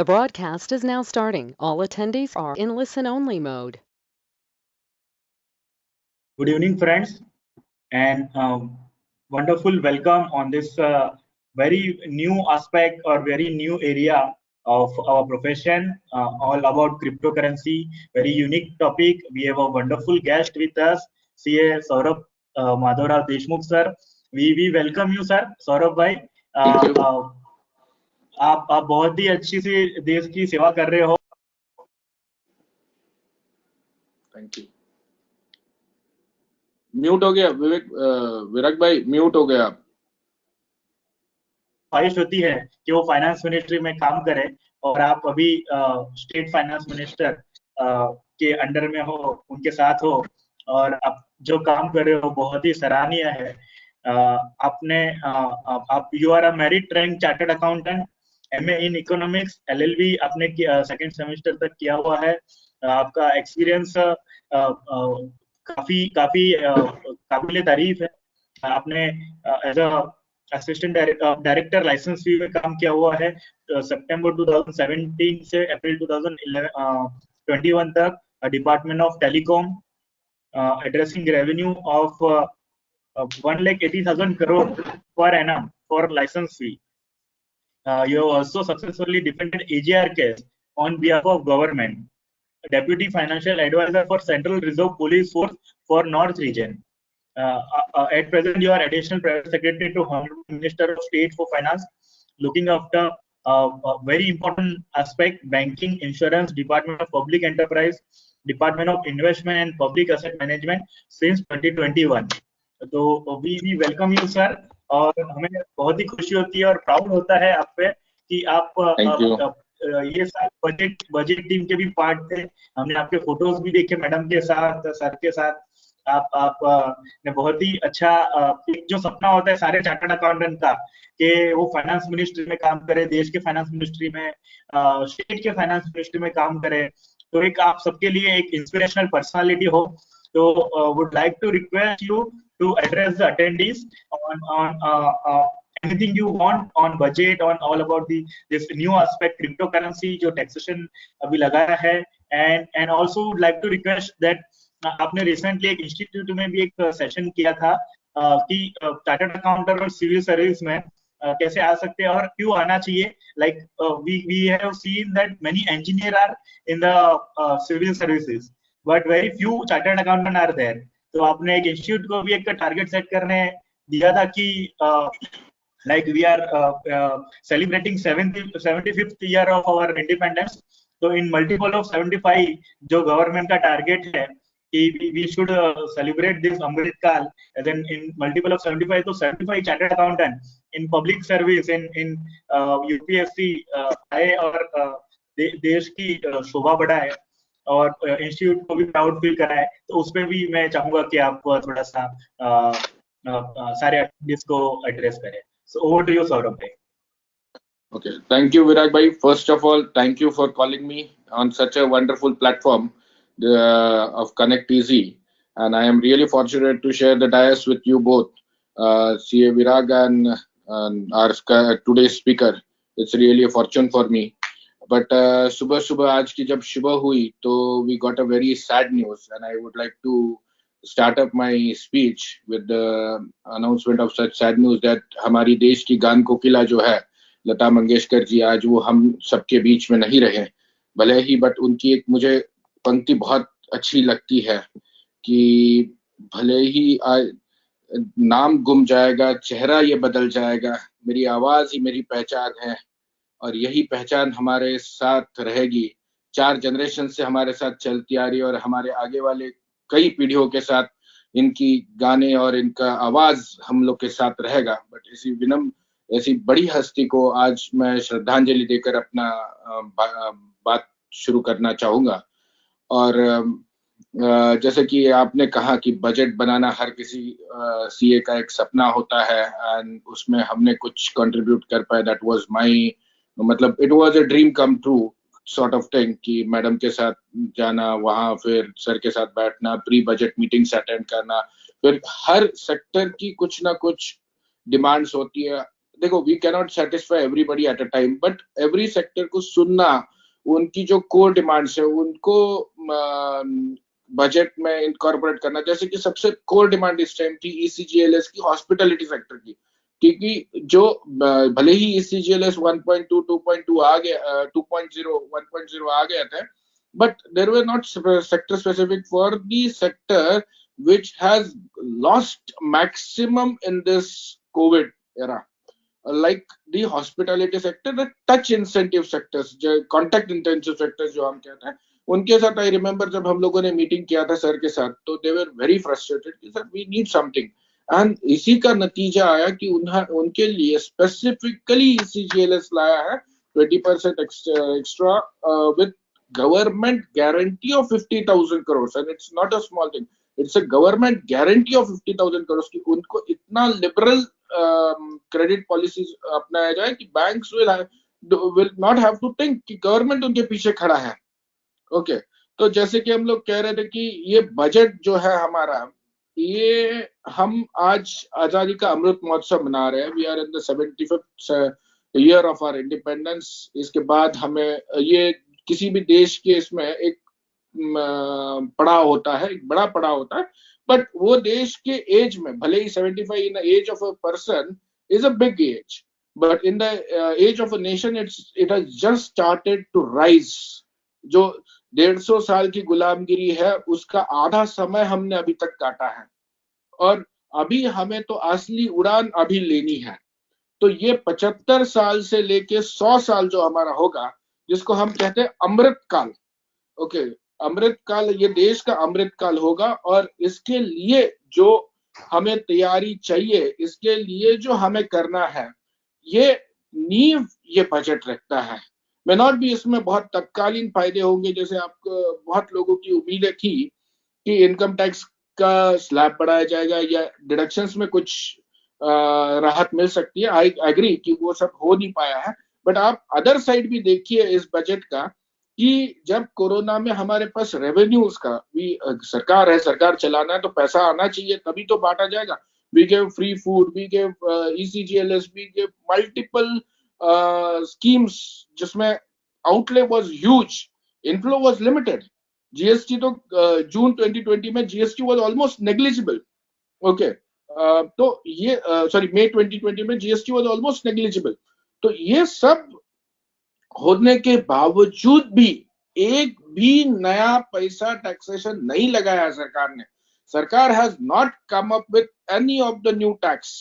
The broadcast is now starting. All attendees are in listen-only mode. Good evening, friends, and wonderful welcome on this very new aspect or very new area of our profession, all about cryptocurrency. Very unique topic. We have a wonderful guest with us, CA Saurabh Madhavrao Deshmukh sir. We welcome you, sir. Saurabh bhai. Thank you. आप बहुत ही अच्छी सी देश की सेवा कर रहे हो. Thank you. Mute हो गया विवेक. विराग भाई म्यूट हो गया. ख्वाहिश होती है कि वो फाइनेंस मिनिस्ट्री में काम करे और आप अभी स्टेट फाइनेंस मिनिस्टर के अंडर में हो, उनके साथ हो और आप जो काम कर रहे हो बहुत ही सराहनीय है. आपने आप you are a merit rank chartered accountant, MA in economics, LLB आपने सेकंड सेमेस्टर तक किया हुआ है. आपका एक्सपीरियंस काफी काबिल तारीफ है. आपने as a assistant director license fee में काम किया हुआ है सितंबर 2017 से अप्रैल 2021 तक. Department of telecom, addressing revenue of 1,80,000 crore per annum for license fee. You have also successfully defended AGR case on behalf of government. Deputy Financial Advisor for Central Reserve Police Force for North Region. At present, you are Additional Private Secretary to Hon'ble Minister of State for Finance, looking after a very important aspect: banking, insurance, Department of Public Enterprise, Department of Investment and Public Asset Management since 2021. तो we welcome you, sir. और हमें बहुत ही खुशी होती है और proud होता है आप पे कि आप ये बजट टीम के भी पार्ट थे. हमने आपके फोटोज भी देखे मैडम के साथ, सर के साथ. आप ने बहुत ही अच्छा जो सपना होता है सारे चार्टर्ड अकाउंटेंट का कि वो फाइनेंस मिनिस्ट्री में काम करे, देश के फाइनेंस मिनिस्ट्री में, स्टेट के फाइनेंस मिनिस्ट्री में काम करे. तो एक आप सबके लिए एक इंस्पिरेशनल पर्सनालिटी हो. तो would like to request you to address the attendees on anything you want on budget, on all about this new aspect cryptocurrency जो taxation अभी लगाया है. and also would like to request that आपने recently एक institute में भी एक session किया था कि चार्टर्ड अकाउंटेंट और सिविल सर्विस में कैसे आ सकते हैं और क्यों आना चाहिए. like we have seen that many engineers are in the civil services but very few chartered accountant are there. तो आपने एक इंस्टीट्यूट को भी एक टारगेट सेट करने दिया था कि like we are celebrating 75th year of our independence. तो इन मल्टीपल ऑफ 75 जो गवर्नमेंट का टारगेट है कि वी शुड सेलिब्रेट दिस अमृत काल, देन इन मल्टीपल ऑफ 75 तो 75 chartered accountant in public service in UPSC आए और देश की शोभा बढ़ाए और इंस्टीट्यूट को भी प्राउड फील कराए. तो उसमें भी मैं चाहूंगा कि आप थोड़ा सा सारे एक्टिविटीज को एड्रेस करें. So over to you Saurabh bhai. Okay, thank you Virag bhai. First of all, thank you for calling me on such a wonderful platform of Connect Easy, and I am really fortunate to share the dais with you both, CA Virag and our today's speaker. It's really a fortune for me. But सुबह आज की जब सुबह हुई तो we got a very sad news, and I would like to start up my speech with the announcement of such sad news that हमारी देश की गान कोकिला जो है लता मंगेशकर जी आज वो हम सबके बीच में नहीं रहे भले ही, बट उनकी एक मुझे पंक्ति बहुत अच्छी लगती है कि भले ही नाम गुम जाएगा, चेहरा ये बदल जाएगा, मेरी आवाज ही मेरी पहचान है और यही पहचान हमारे साथ रहेगी. 4 जनरेशन से हमारे साथ चलती आ रही और हमारे आगे वाले कई पीढ़ियों के साथ इनकी गाने और इनका आवाज हम लोग के साथ रहेगा. बट ऐसी बड़ी हस्ती को आज मैं श्रद्धांजलि देकर अपना बात शुरू करना चाहूंगा. और जैसे कि आपने कहा कि बजट बनाना हर किसी सीए का एक सपना होता है एंड उसमें हमने कुछ कंट्रीब्यूट कर पाए. दैट वाज माय मतलब it was a dream come true sort of thing कि मैडम के साथ जाना, वहां फिर सर के साथ बैठना, प्री बजट मीटिंग्स अटेंड करना, फिर हर सेक्टर की कुछ ना कुछ डिमांड्स होती है. देखो we cannot satisfy everybody at a time, but every sector को सुनना, उनकी जो कोर डिमांड्स है उनको बजट में इनकॉर्पोरेट करना। जैसे कि सबसे कोर डिमांड इस टाइम थी ईसीजीएलएस की, हॉस्पिटैलिटी सेक्टर की, क्योंकि जो भले ही ईसीजीएलएस 1.2 2.2 आ गया, 2.0 1.0 आ गया था, but there were not sector specific for the sector which has lost maximum in this COVID era, like the hospitality sector, the touch incentive sectors, जो contact intensive sectors जो हम कहते हैं, उनके साथ आई रिमेम्बर जब हम लोगों ने मीटिंग किया था सर के साथ, तो दे वर वेरी फ्रस्ट्रेटेड कि sir we need something, and इसी का नतीजा आया कि उनके लिए स्पेसिफिकली ईसीजीएलएस लाया है 20% extra with government guarantee of 50,000 crores, and it's not a small thing, it's a government guarantee of 50,000 crores कि उनको इतना liberal credit policies अपनाया जाए कि banks will not have to think कि government उनके पीछे खड़ा है। ओके तो जैसे कि हम लोग कह रहे थे कि ये बजट जो है हमारा, ये हम आज आजादी का अमृत महोत्सव मना रहे हैं, we are in the 75th year of our independence. इसके बाद हमें ये किसी भी देश के इसमें एक पड़ाव होता है, एक बड़ा पड़ाव होता है, बट वो देश के एज में, भले ही 75 in the age of a person is a big age, but in the age of a nation it has just started to rise. जो 150 साल की गुलामगिरी है उसका आधा समय हमने अभी तक काटा है, और अभी हमें तो असली उड़ान अभी लेनी है। तो ये 75 साल से लेके 100 साल जो हमारा होगा, जिसको हम कहते हैं अमृत काल, ओके अमृत काल, ये देश का अमृत काल होगा, और इसके लिए जो हमें तैयारी चाहिए, इसके लिए जो हमें करना है, ये नींव ये बजट रखता है। मे नॉट भी इसमें बहुत तत्कालीन फायदे होंगे, जैसे आपको बहुत लोगों की उम्मीदें थी कि इनकम टैक्स का स्लैब बढ़ाया जाएगा या डिडक्शंस में कुछ राहत मिल सकती है। आई एग्री कि वो सब हो नहीं पाया है, बट आप अदर साइड भी देखिए इस बजट का कि जब कोरोना में हमारे पास रेवेन्यूज का भी, सरकार है, सरकार चलाना है तो पैसा आना चाहिए, तभी तो बांटा जाएगा। We give free food, we give ECGLS, we give multiple schemes जिसमें outlay was huge, inflow was limited. GST तो जून 2020 में GST was almost negligible, okay तो ये सॉरी मई 2020 में जीएसटी वाज ऑलमोस्ट नेग्लिजिबल। तो ये सब होने के बावजूद भी एक भी नया पैसा टैक्सेशन नहीं लगाया सरकार ने। Sarkar has not come up with any of the new tax.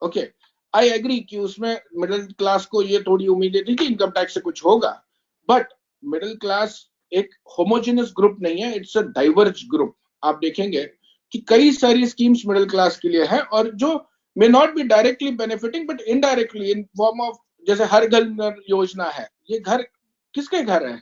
Okay I agree कि उसमें मिडिल क्लास को ये थोड़ी उम्मीदें थी कि इनकम टैक्स से कुछ होगा, बट मिडिल क्लास एक होमोजेनियस ग्रुप नहीं है, इट्स अ डाइवर्ज ग्रुप। आप देखेंगे कि कई सारी स्कीम्स मिडिल क्लास के लिए है, और जो may not be directly benefiting but indirectly in form of, जैसे हर घर योजना है। ये घर किसके घर है?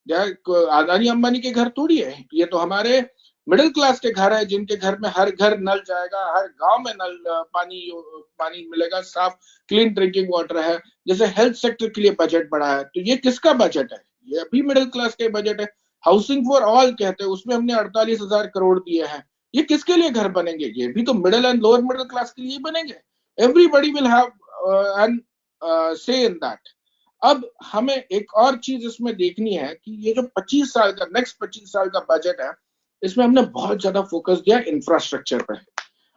अदानी अंबानी के घर थोड़ी है, ये तो हमारे मिडिल क्लास के घर है, जिनके घर में हर घर नल जाएगा, हर गांव में नल पानी मिलेगा, साफ क्लीन ड्रिंकिंग वाटर है। जैसे हेल्थ सेक्टर के लिए बजट बढ़ा है, तो ये किसका बजट है? ये भी मिडिल क्लास का बजट है। हाउसिंग फॉर ऑल कहते हैं, उसमें हमने 48,000 करोड़ दिए हैं। ये किसके लिए घर बनेंगे? ये भी तो middle and lower middle class के लिए बनेंगे। एवरीबडी विल हैव एन से इन दैट। अब हमें एक और चीज इसमें देखनी है कि ये जो 25 साल का, नेक्स्ट 25 साल का बजट है, इसमें हमने बहुत ज्यादा फोकस दिया इंफ्रास्ट्रक्चर पे।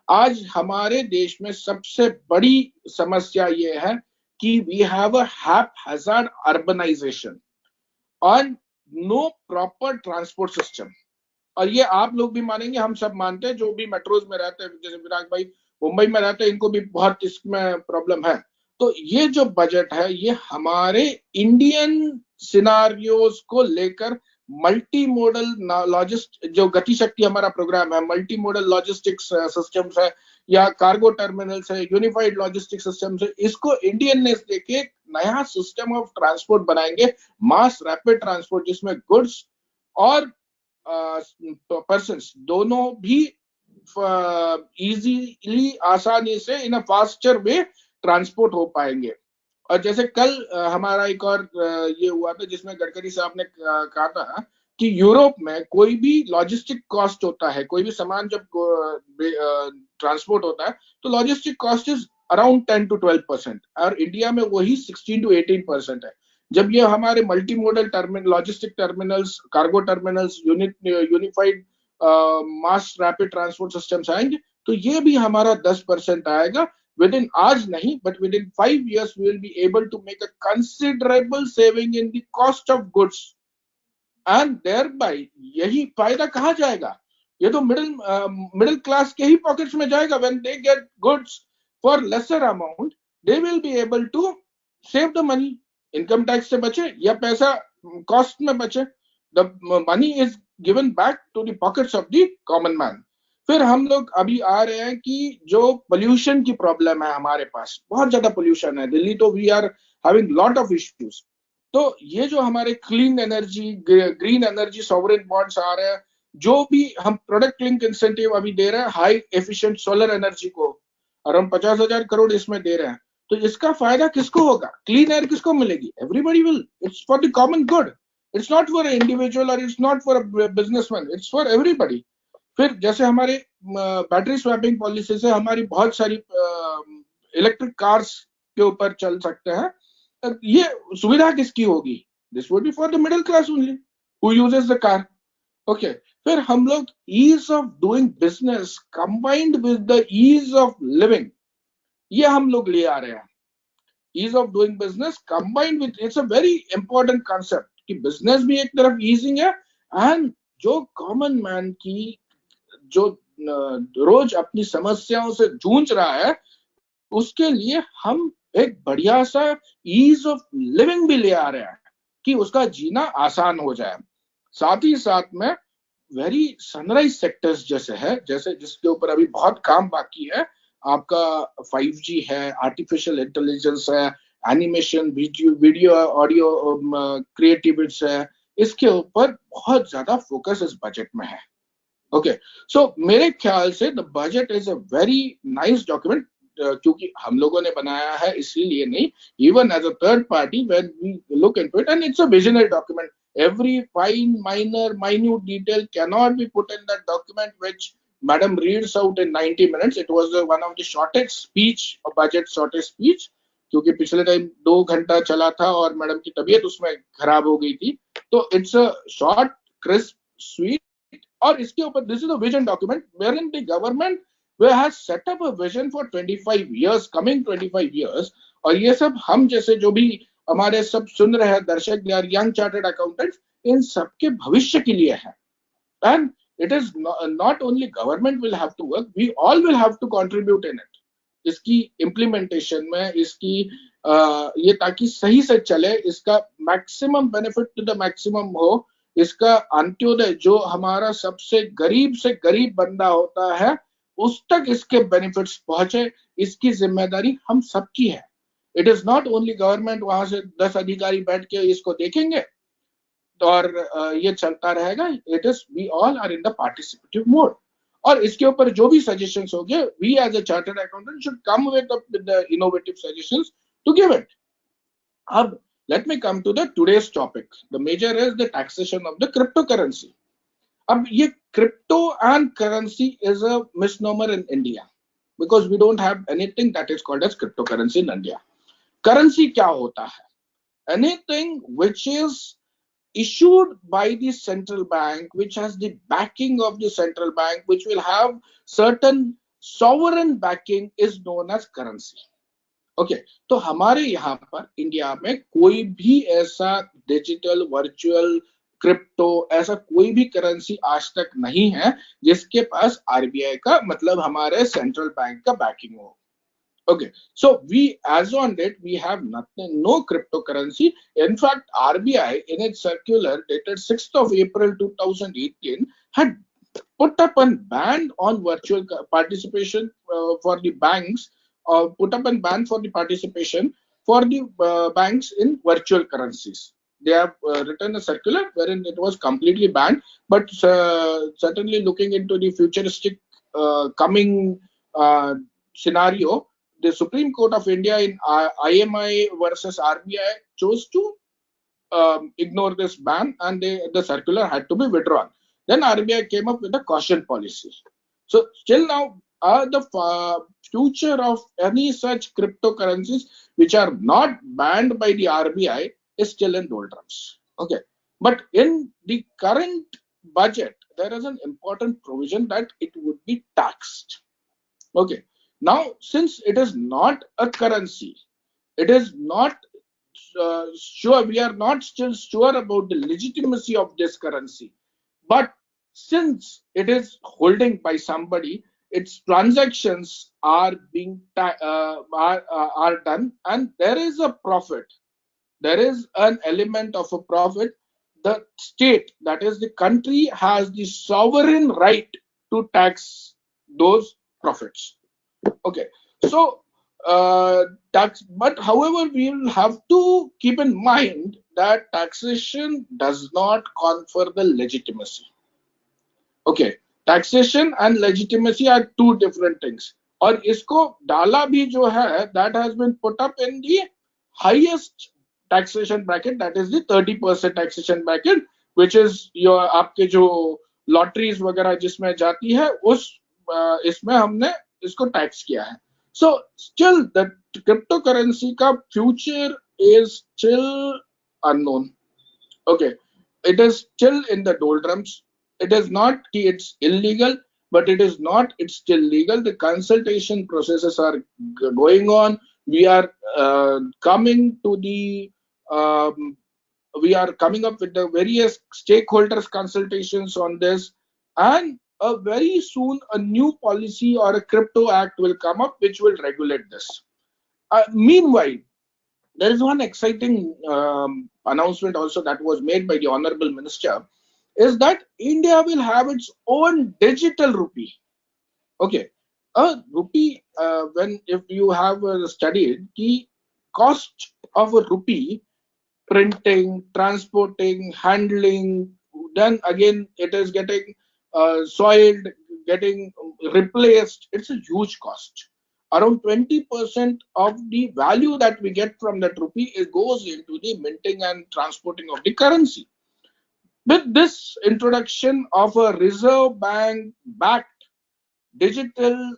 आज हमारे देश में सबसे बड़ी समस्या ये है कि we have a haphazard urbanisation और नो प्रॉपर ट्रांसपोर्ट सिस्टम। और ये आप लोग भी मानेंगे, हम सब मानते हैं, जो भी मेट्रोज में रहते हैं, जैसे विराग भाई मुंबई में रहते हैं, इनको भी बहुत इसमें प्रॉब्लम है। तो ये जो बजट है, ये हमारे इंडियन सिनारियोज को लेकर मल्टी मॉडल लॉजिस्टिक, जो गति शक्ति हमारा प्रोग्राम है, मल्टी मॉडल लॉजिस्टिक्स सिस्टम्स है या कार्गो टर्मिनल्स है, यूनिफाइड लॉजिस्टिक सिस्टम्स है, इसको इंडियननेस देके नया सिस्टम ऑफ ट्रांसपोर्ट बनाएंगे, मास रैपिड ट्रांसपोर्ट, जिसमें गुड्स और पर्सन्स दोनों भी इजीली, आसानी से, इन अ फास्टर वे ट्रांसपोर्ट हो पाएंगे। और जैसे कल हमारा एक और ये हुआ था, जिसमें गडकरी साहब ने कहा था कि यूरोप में कोई भी लॉजिस्टिक कॉस्ट होता है, कोई भी सामान जब ट्रांसपोर्ट होता है, तो logistic cost is around 10 to 12%, और इंडिया में वही 16 to 18% है। जब ये हमारे multi modal terminal, logistic terminals, cargo terminals, unified mass rapid transport systems आएंगे, तो ये भी हमारा 10% आएगा। विद इन, आज नहीं, but with in 5 years we will be able to make a considerable saving in the cost of goods, and thereby यही फायदा कहाँ जाएगा? ये तो मिडिल क्लास के ही पॉकेट्स में जाएगा। When they get goods for lesser amount, they will be able to save the money. Income tax से बचे या पैसा कॉस्ट में बचे, the money is given back to the pockets of the common man. फिर हम लोग अभी आ रहे हैं कि जो पोल्यूशन की प्रॉब्लम है हमारे पास, बहुत ज्यादा पोल्यूशन है दिल्ली, तो we are having lot of issues. तो ये जो हमारे clean energy, green energy sovereign bonds आ रहे हैं, जो भी हम प्रोडक्ट लिंक इंसेंटिव अभी दे रहे हैं हाई एफिशिएंट सोलर एनर्जी को, और हम 50,000 करोड़ इसमें दे रहे हैं, तो इसका फायदा किसको होगा? क्लीन एयर किसको मिलेगी? Everybody will, it's for the common good, it's not for individual और it's not for businessman, it's for everybody. फिर जैसे हमारे बैटरी स्वैपिंग पॉलिसी से हमारी बहुत सारी इलेक्ट्रिक कार्स के ऊपर चल सकते हैं, ये सुविधा किसकी होगी? This would be for the middle class only who uses the car. Okay, फिर हम लोग ease of doing business combined with the ease of living, ये हम लोग ले आ रहे हैं। Ease of doing business combined with, it's a very important concept कि बिजनेस भी एक तरफ ईजिंग है, एंड जो कॉमन मैन की जो रोज अपनी समस्याओं से जूझ रहा है, उसके लिए हम एक बढ़िया सा ईज ऑफ लिविंग भी ले आ रहे हैं कि उसका जीना आसान हो जाए। साथ ही साथ में वेरी सनराइज सेक्टर्स जैसे है, जैसे जिसके ऊपर अभी बहुत काम बाकी है, आपका 5G है, आर्टिफिशियल इंटेलिजेंस है, एनिमेशन, वीडियो ऑडियो क्रिएटिविट्स है, इसके ऊपर बहुत ज्यादा फोकस इस बजट में है। ओके, सो मेरे ख्याल से the budget is a very nice document, क्योंकि हम लोगों ने बनाया है इसलिए नहीं, even as a third party when we look into it, and it's a visionary document. Every fine, minute detail cannot be put in that document, which Madam reads out in 90 minutes. It was one of the shortest speech, budget shortest speech, क्योंकि पिछले time 2 घंटा चला था और madam की तबीयत उसमें खराब हो गई थी। तो it's a short, crisp, sweet, और इसके ऊपर this is a vision document wherein the government has set up a vision for 25 years, coming 25 years, और ये सब हम जैसे जो भी हमारे सब सुन रहे हैं दर्शक यार, यंग चार्टर्ड अकाउंटेंट्स, इन सबके भविष्य के लिए है। And it is not only government will have to work, we all will have to contribute in it, इसकी इम्प्लीमेंटेशन में, इसकी ये ताकि सही से चले, इसका maximum benefit to the maximum हो, इसका अंत्योदय जो हमारा सबसे गरीब से गरीब बंदा होता है उस तक इसके बेनिफिट्स पहुंचे, इसकी जिम्मेदारी हम सबकी है। It is not only government, वहां से 10 अधिकारी बैठ के इसको देखेंगे और ये चलता रहेगा। It is, we all are in the participative mode, और इसके ऊपर जो भी सजेशंस होंगे, we as a chartered accountant should come with the innovative suggestions to give it. अब let me come to the today's topic. The major is the taxation of the cryptocurrency. अब ये crypto and currency is a misnomer in India because we don't have anything that is called as cryptocurrency in India. Currency क्या होता है? Anything which is issued by the central bank, which has the backing of the central bank, which will have certain sovereign backing, is known as currency. Okay, तो हमारे यहाँ पर India में कोई भी ऐसा डिजिटल, वर्चुअल, क्रिप्टो, ऐसा कोई भी करेंसी आज तक नहीं है जिसके पास आरबीआई का, मतलब हमारे सेंट्रल बैंक का बैकिंग हो। Okay, so we, as on date, we have nothing, no cryptocurrency. In fact, RBI, in its circular dated 6th of April 2018, had put up a ban on virtual participation for the banks, put up a ban for the participation for the banks in virtual currencies. They have written a circular wherein it was completely banned, but certainly looking into the futuristic coming scenario, the Supreme Court of India in IMI versus RBI chose to ignore this ban, and the circular had to be withdrawn. Then RBI came up with a caution policy. So still now the future of any such cryptocurrencies which are not banned by the RBI is still in doldrums. Okay, but in the current budget, there is an important provision that it would be taxed. Okay, now since it is not a currency, it is not sure, we are not still sure about the legitimacy of this currency. But since it is holding by somebody, its transactions are being are done, and there is a profit. There is an element of a profit. The state, that is the country, has the sovereign right to tax those profits. Okay, so tax, but however, we will have to keep in mind that taxation does not confer the legitimacy. Okay, taxation and legitimacy are two different things. और इसको डाला भी जो है, that has been put up in the highest taxation bracket, that is the 30% taxation bracket, which is your आपके जो lotteries वगैरह जिसमें जाती है, उस इसमें हमने इसको टैक्स किया है. So still the cryptocurrency का future is still unknown. Okay, it is still in the doldrums. It is not, it's illegal, but it is not, it's still legal. The consultation processes are going on. We are coming to the we are coming up with the various stakeholders consultations on this, and very soon a new policy or a crypto act will come up which will regulate this. Meanwhile, there is one exciting announcement also that was made by the Honorable Minister, is that India will have its own digital rupee. Okay, a rupee, when if you have studied the cost of a rupee, printing, transporting, handling, then again it is getting soiled, getting replaced. It's a huge cost. Around 20% of the value that we get from that rupee, it goes into the minting and transporting of the currency. With this introduction of a Reserve Bank backed digital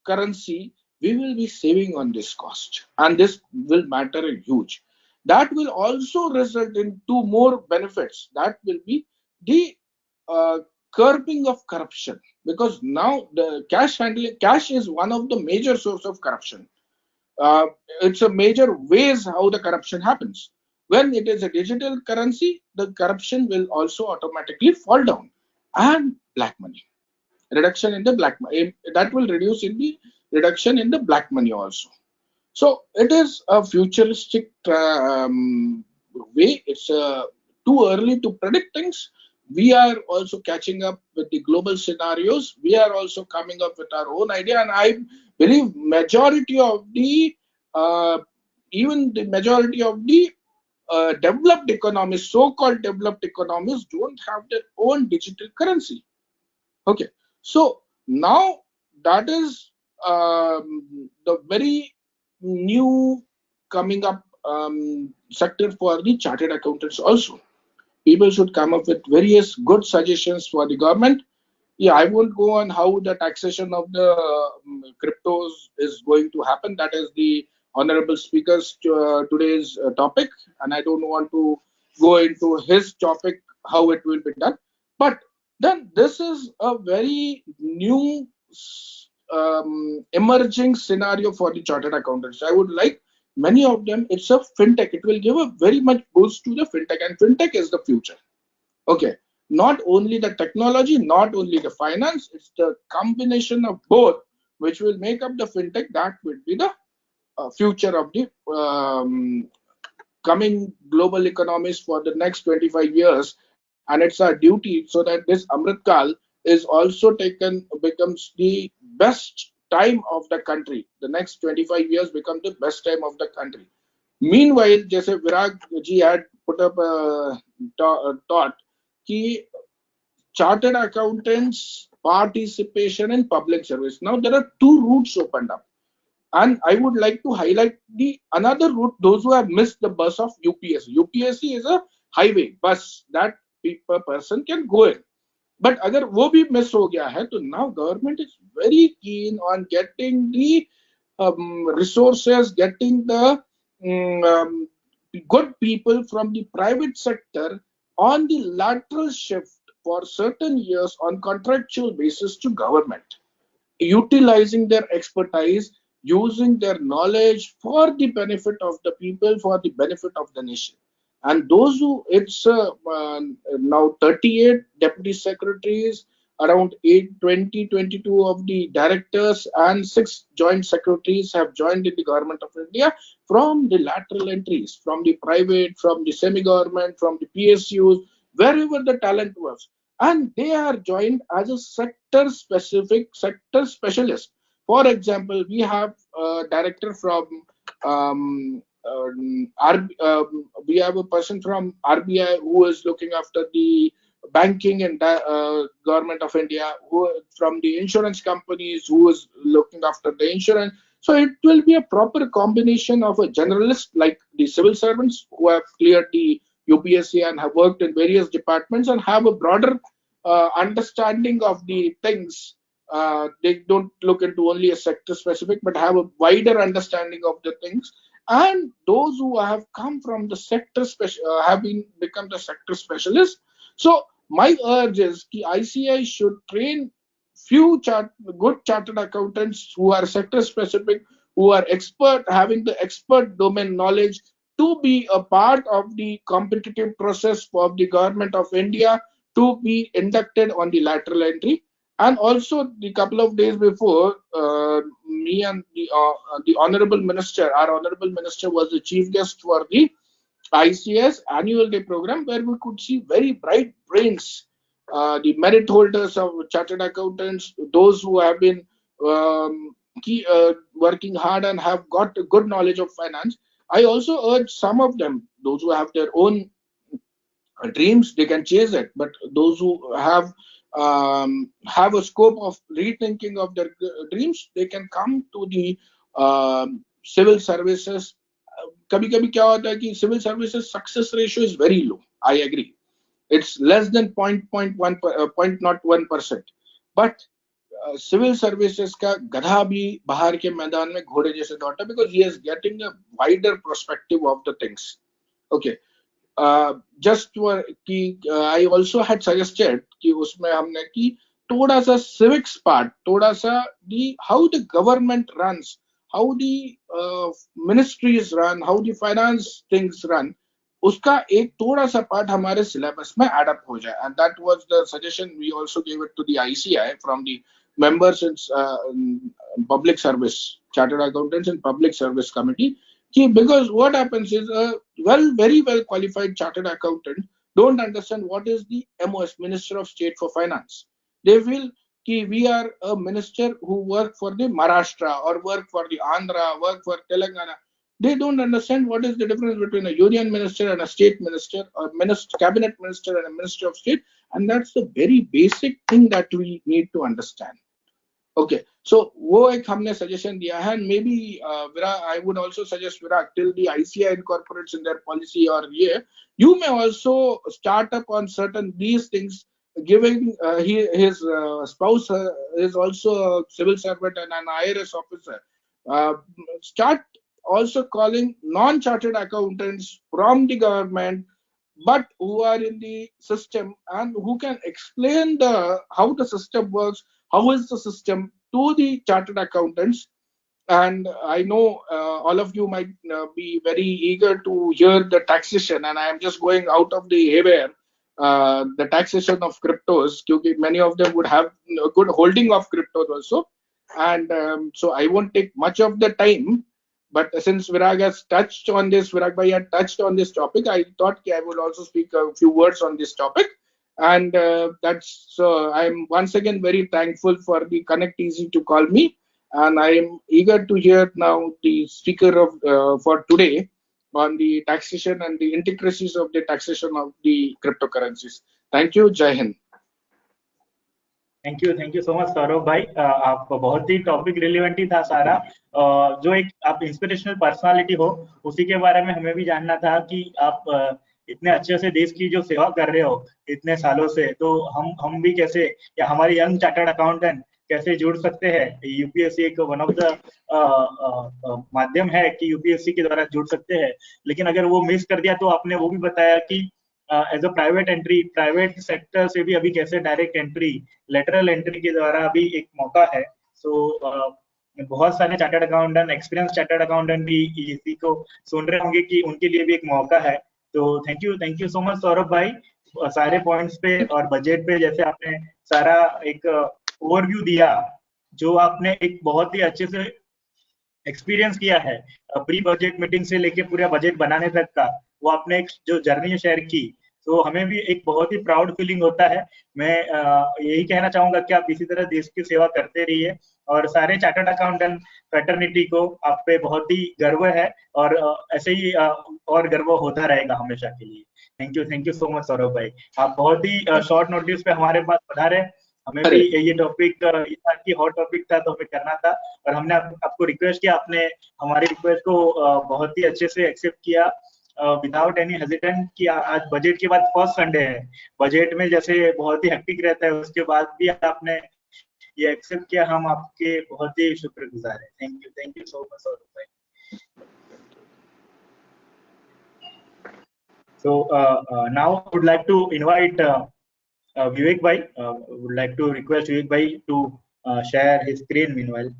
currency, we will be saving on this cost, and this will matter huge. That will also result in two more benefits. That will be the curbing of corruption, because now the cash is one of the major source of corruption. It's a major ways how the corruption happens. When it is a digital currency, the corruption will also automatically fall down, and black money, reduction in the black money, that will reduce in the reduction in the black money also. So it is a futuristic way. It's too early to predict things. We are also catching up with the global scenarios. We are also coming up with our own idea, and I believe majority of the even the majority of the developed economies, so-called developed economies, don't have their own digital currency. Okay, so now that is the very new coming up sector for the chartered accountants also. People should come up with various good suggestions for the government. Yeah, I won't go on how the taxation of the cryptos is going to happen. That is the honorable speaker's today's topic, and I don't want to go into his topic how it will be done. But then this is a very new emerging scenario for the chartered accountants. I would like many of them, it's a fintech. It will give a very much boost to the fintech, and fintech is the future. Okay, not only the technology, not only the finance, it's the combination of both which will make up the fintech. That will be the future of the coming global economies for the next 25 years. And it's our duty so that this Amrit Kal is also becomes the best time of the country. The next 25 years become the best time of the country. Meanwhile, जैसे Virag ji had put up a thought कि chartered accountants participation in public service. Now there are two routes opened up, and I would like to highlight the another route. Those who have missed the bus of UPSC. UPSC is a highway bus that a person can go in. But अगर वो भी miss हो गया है तो now government is very keen on getting the resources, getting the good people from the private sector on the lateral shift for certain years on contractual basis to government, utilizing their expertise, using their knowledge for the benefit of the people, for the benefit of the nation. And those who, it's now 38 deputy secretaries, around 22 of the directors, and 6 joint secretaries have joined in the government of India from the lateral entries, from the private, from the semi-government, from the PSUs, wherever the talent was. And they are joined as a sector specialist. For example, we have a director from we have a person from RBI who is looking after the banking and government of India, who from the insurance companies who is looking after the insurance. So it will be a proper combination of a generalist like the civil servants who have cleared the UPSC and have worked in various departments and have a broader understanding of the things. They don't look into only a sector specific, but have a wider understanding of the things. And those who have come from the sector have become the sector specialists. So my urge is that ICAI should train few good chartered accountants who are sector specific, who are expert, having the expert domain knowledge to be a part of the competitive process of the government of India to be inducted on the lateral entry. And also, the couple of days before, me and the honorable minister, our honorable minister was the chief guest for the ICS annual day program, where we could see very bright brains, the merit holders of chartered accountants, those who have been working hard and have got a good knowledge of finance. I also urge some of them, those who have their own dreams, they can chase it, but those who have a scope of rethinking of their dreams, they can come to the civil services. कभी कभी क्या होता है कि civil services success ratio is very low. I agree, it's less than 0.01%, but civil services का गधा भी बाहर के मैदान में घोड़े जैसे दौड़ता है, because he is getting a wider perspective of the things. Okay. Just for कि I also had suggested कि उसमें हमने कि थोड़ा सा civics part, थोड़ा सा the how the government runs, how the ministries run, how the finance things run, उसका एक थोड़ा सा part हमारे syllabus में add up हो जाए. And that was the suggestion we also gave it to the ICAI from the members in public service, chartered accountants and public service committee. Because what happens is a very well qualified chartered accountant don't understand what is the MOS, Minister of State for Finance. They feel that we are a minister who work for the Maharashtra or work for the Andhra, work for Telangana. They don't understand what is the difference between a union minister and a state minister, or cabinet minister and a minister of state. And that's the very basic thing that we need to understand. Okay, so वो एक हमने suggestion दिया है, and maybe Virag, I would also suggest Virag, till the ICAI incorporates in their policy or you may also start up on certain these things, giving his spouse is also a civil servant and an IRS officer. Start also calling non-chartered accountants from the government, but who are in the system and who can explain how the system works, how is the system to the chartered accountants. And I know all of you might be very eager to hear the taxation, and I am just going out of the haywire, the taxation of cryptos, because many of them would have a good holding of cryptos also. And so I won't take much of the time. But since Virag has touched on this, Virag Bhai had touched on this topic, I thought I would also speak a few words on this topic. And that's so I'm once again very thankful for the Connect Easy to call me, and I am eager to hear now the speaker of for today on the taxation and the intricacies of the taxation of the cryptocurrencies. Thank you. Jai Hind. Thank you so much Saurabh भाई. आप बहुत ही topic relevant ही था सारा. जो एक आप inspirational personality हो, उसी के बारे में हमें भी जानना था कि आप इतने अच्छे से देश की जो सेवा कर रहे हो इतने सालों से, तो हम भी कैसे, या हमारे यंग चार्टर्ड अकाउंटेंट कैसे जुड़ सकते हैं? यूपीएससी एक वन ऑफ द माध्यम है कि यूपीएससी के द्वारा जुड़ सकते हैं। लेकिन अगर वो मिस कर दिया, तो आपने वो भी बताया कि as a private entry, private sector से भी अभी कैसे डायरेक्ट एंट्री, लेटरल एंट्री के द्वारा भी एक मौका है। सो बहुत सारे chartered accountant, experience chartered accountant भी इसी को सुन रहे होंगे कि उनके लिए भी एक मौका है। तो thank you so much Saurabh भाई, सारे पॉइंट्स पे और बजट पे जैसे आपने सारा एक ओवरव्यू दिया, जो आपने एक बहुत ही अच्छे से एक्सपीरियंस किया है प्री बजट मीटिंग से लेके पूरा बजट बनाने तक का, वो आपने एक जो जर्नी शेयर की, तो हमें भी एक बहुत ही प्राउड फीलिंग होता है। मैं यही कहना चाहूंगा कि आप इसी तरह देश की सेवा करते रहिए, और सारे चार्टर्ड अकाउंटेंट फैटर्निटी को आप पे बहुत ही गर्व है, और ऐसे ही और गर्व होता रहेगा हमेशा के लिए। Thank you so much Saurabh भाई, आप बहुत ही शॉर्ट नोटिस पे हमारे पास पधारे। हमें भी ये टॉपिक की हॉट टॉपिक था, तो हमें करना था, और हमने आपको रिक्वेस्ट किया, आपने हमारी रिक्वेस्ट को बहुत ही अच्छे से एक्सेप्ट किया विदाउट एनी हेजिटेंट कि आज बजट के बाद फर्स्ट संडे है, बजट में जैसे बहुत ही हेक्टिक रहता है, उसके बाद भी आपने ये एक्सेप्ट किया, हम आपके बहुत ही शुक्रगुजार हैं। Thank you so much Saurabh भाई। So now I would like to invite Vivek bhai, would like to request Vivek bhai to share his screen meanwhile.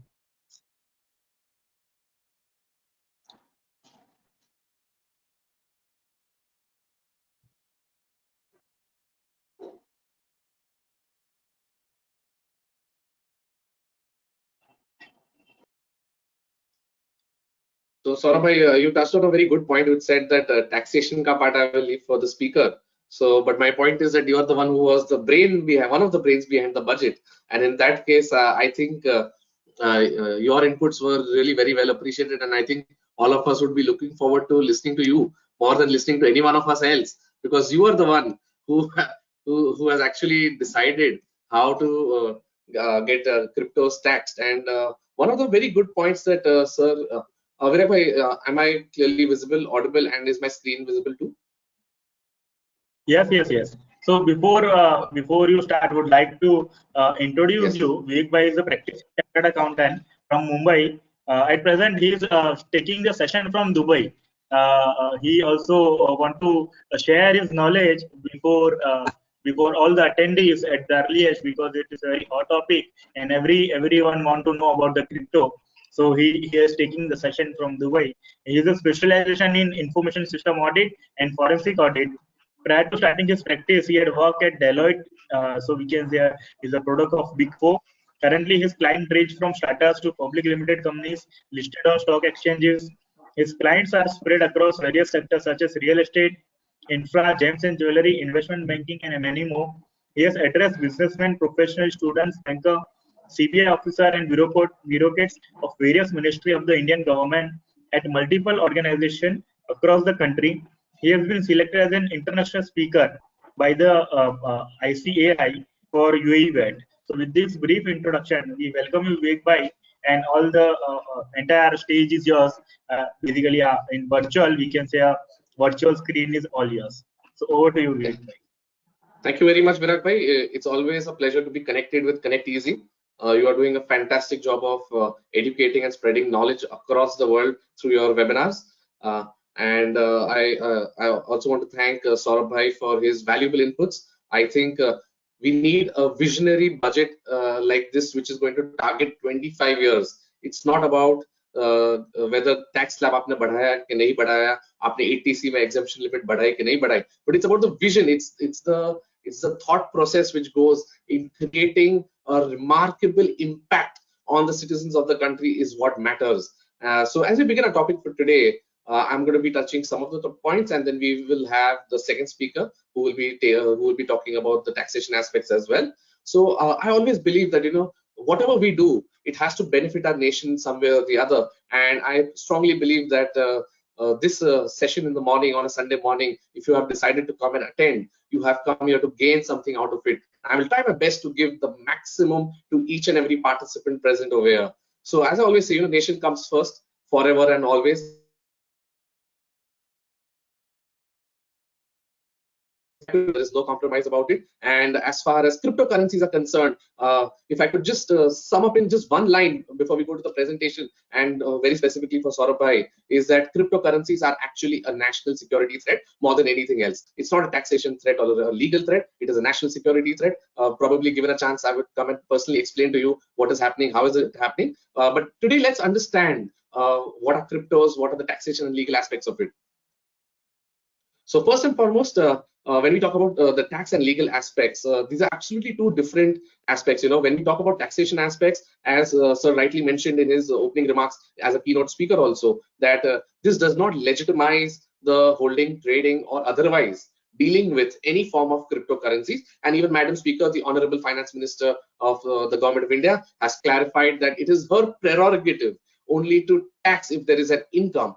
So Saurabh, you touched on a very good point, which said that taxation ka part I will leave for the speaker. So, but my point is that you are the one who was the brain behind, one of the brains behind the budget, and in that case, I think your inputs were really very well appreciated, and I think all of us would be looking forward to listening to you more than listening to any one of us else, because you are the one who who has actually decided how to get cryptos taxed, and one of the very good points that Sir. Virag bhai, am I clearly visible, audible, and is my screen visible too? Yes. So before you start, would like to introduce you. Vivek bhai is a practicing chartered accountant from Mumbai. At present, he is taking the session from Dubai. He also want to share his knowledge before all the attendees at the earliest, because it is a very hot topic and everyone want to know about the crypto. So he is taking the session from Dubai. He has a specialization in information system audit and forensic audit. Prior to starting his practice, he had worked at Deloitte, so we can say he's a product of Big Four. Currently, his client range from startups to public limited companies listed on stock exchanges. His clients are spread across various sectors such as real estate, infra, gems and jewelry, investment banking, and many more. He has addressed businessmen, professional students, banker, CBI officer, and bureaucrats of various ministries of the Indian government at multiple organizations across the country. He has been selected as an international speaker by the ICAI for UAE. So with this brief introduction, we welcome you, Vivek bhai, and all the entire stage is yours. Basically, in virtual, we can say a virtual screen is all yours. So over to you, Vivek bhai. Thank you very much, Virag bhai. It's always a pleasure to be connected with Connect Easy. You are doing a fantastic job of educating and spreading knowledge across the world through your webinars. I also want to thank Saurabh bhai for his valuable inputs. I think we need a visionary budget like this, which is going to target 25 years. It's not about whether tax slab आपने बढ़ाया कि नहीं बढ़ाया, आपने 80C में exemption limit बढ़ाई कि नहीं बढ़ाई, but it's about the vision. It's the thought process which goes in creating a remarkable impact on the citizens of the country is what matters. So as we begin our topic for today, I'm going to be touching some of the top points, and then we will have the second speaker who will be talking about the taxation aspects as well. So I always believe that whatever we do, it has to benefit our nation some way or the other, and I strongly believe that this session in the morning on a Sunday morning, if you have decided to come and attend, you have come here to gain something out of it. I will try my best to give the maximum to each and every participant present over here. So as I always say, nation comes first, forever and always. there is no compromise about it. And as far as cryptocurrencies are concerned, if I could just sum up in just one line before we go to the presentation, and very specifically for Saurabh bhai, is that cryptocurrencies are actually a national security threat more than anything else. It's not a taxation threat or a legal threat. It is a national security threat. Probably given a chance, I would come and personally explain to you what is happening, how is it happening. But today, let's understand what are cryptos, what are the taxation and legal aspects of it. So first and foremost, when we talk about the tax and legal aspects, these are absolutely two different aspects. When we talk about taxation aspects, as Sir rightly mentioned in his opening remarks as a keynote speaker also, that this does not legitimize the holding, trading, or otherwise dealing with any form of cryptocurrencies. And even Madam Speaker, the Honorable Finance Minister of the Government of India, has clarified that it is her prerogative only to tax if there is an income.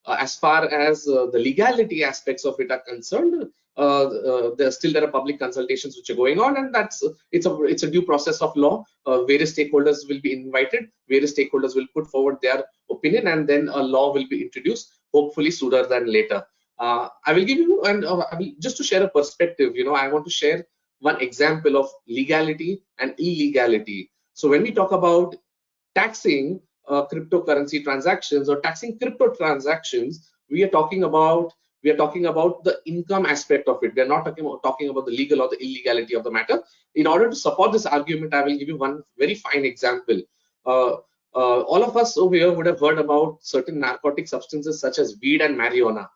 As far as the legality aspects of it are concerned, there are public consultations which are going on, and it's a due process of law. Various stakeholders will be invited, various stakeholders will put forward their opinion, and then a law will be introduced, hopefully sooner than later. I will give you, and just to share a perspective, I want to share one example of legality and illegality. So when we talk about taxing cryptocurrency transactions or taxing crypto transactions, we are talking about the income aspect of it. We are not talking about the legal or the illegality of the matter. In order to support this argument, I will give you one very fine example. All of us over here would have heard about certain narcotic substances such as weed and marijuana.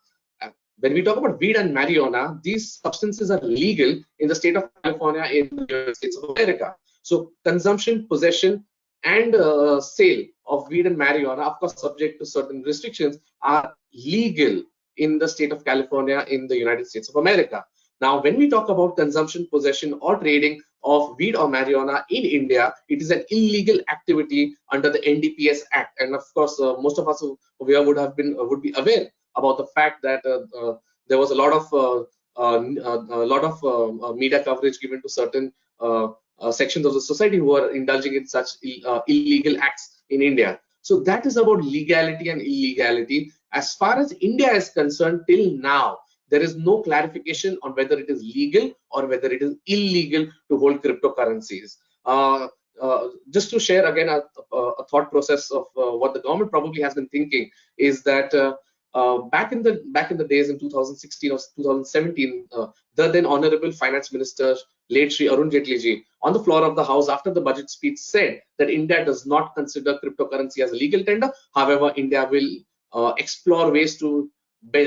When we talk about weed and marijuana, these substances are legal in the state of California in the United States of America. So consumption, possession, and sale of weed and marijuana, of course subject to certain restrictions, are legal in the state of California in the United States of America. Now, when we talk about consumption, possession, or trading of weed or marijuana in India, it is an illegal activity under the NDPS Act. And of course, most of us over here would be aware about the fact that there was a lot of media coverage given to certain sections of the society who are indulging in such illegal acts in India. So that is about legality and illegality. As far as India is concerned, till now, there is no clarification on whether it is legal or whether it is illegal to hold cryptocurrencies. Just to share again a thought process of what the government probably has been thinking is that back in the days in 2016 or 2017, the then Honorable Finance Minister, late Shri Arun Jaitley ji, on the floor of the House after the budget speech said that India does not consider cryptocurrency as a legal tender. However, India will explore ways to get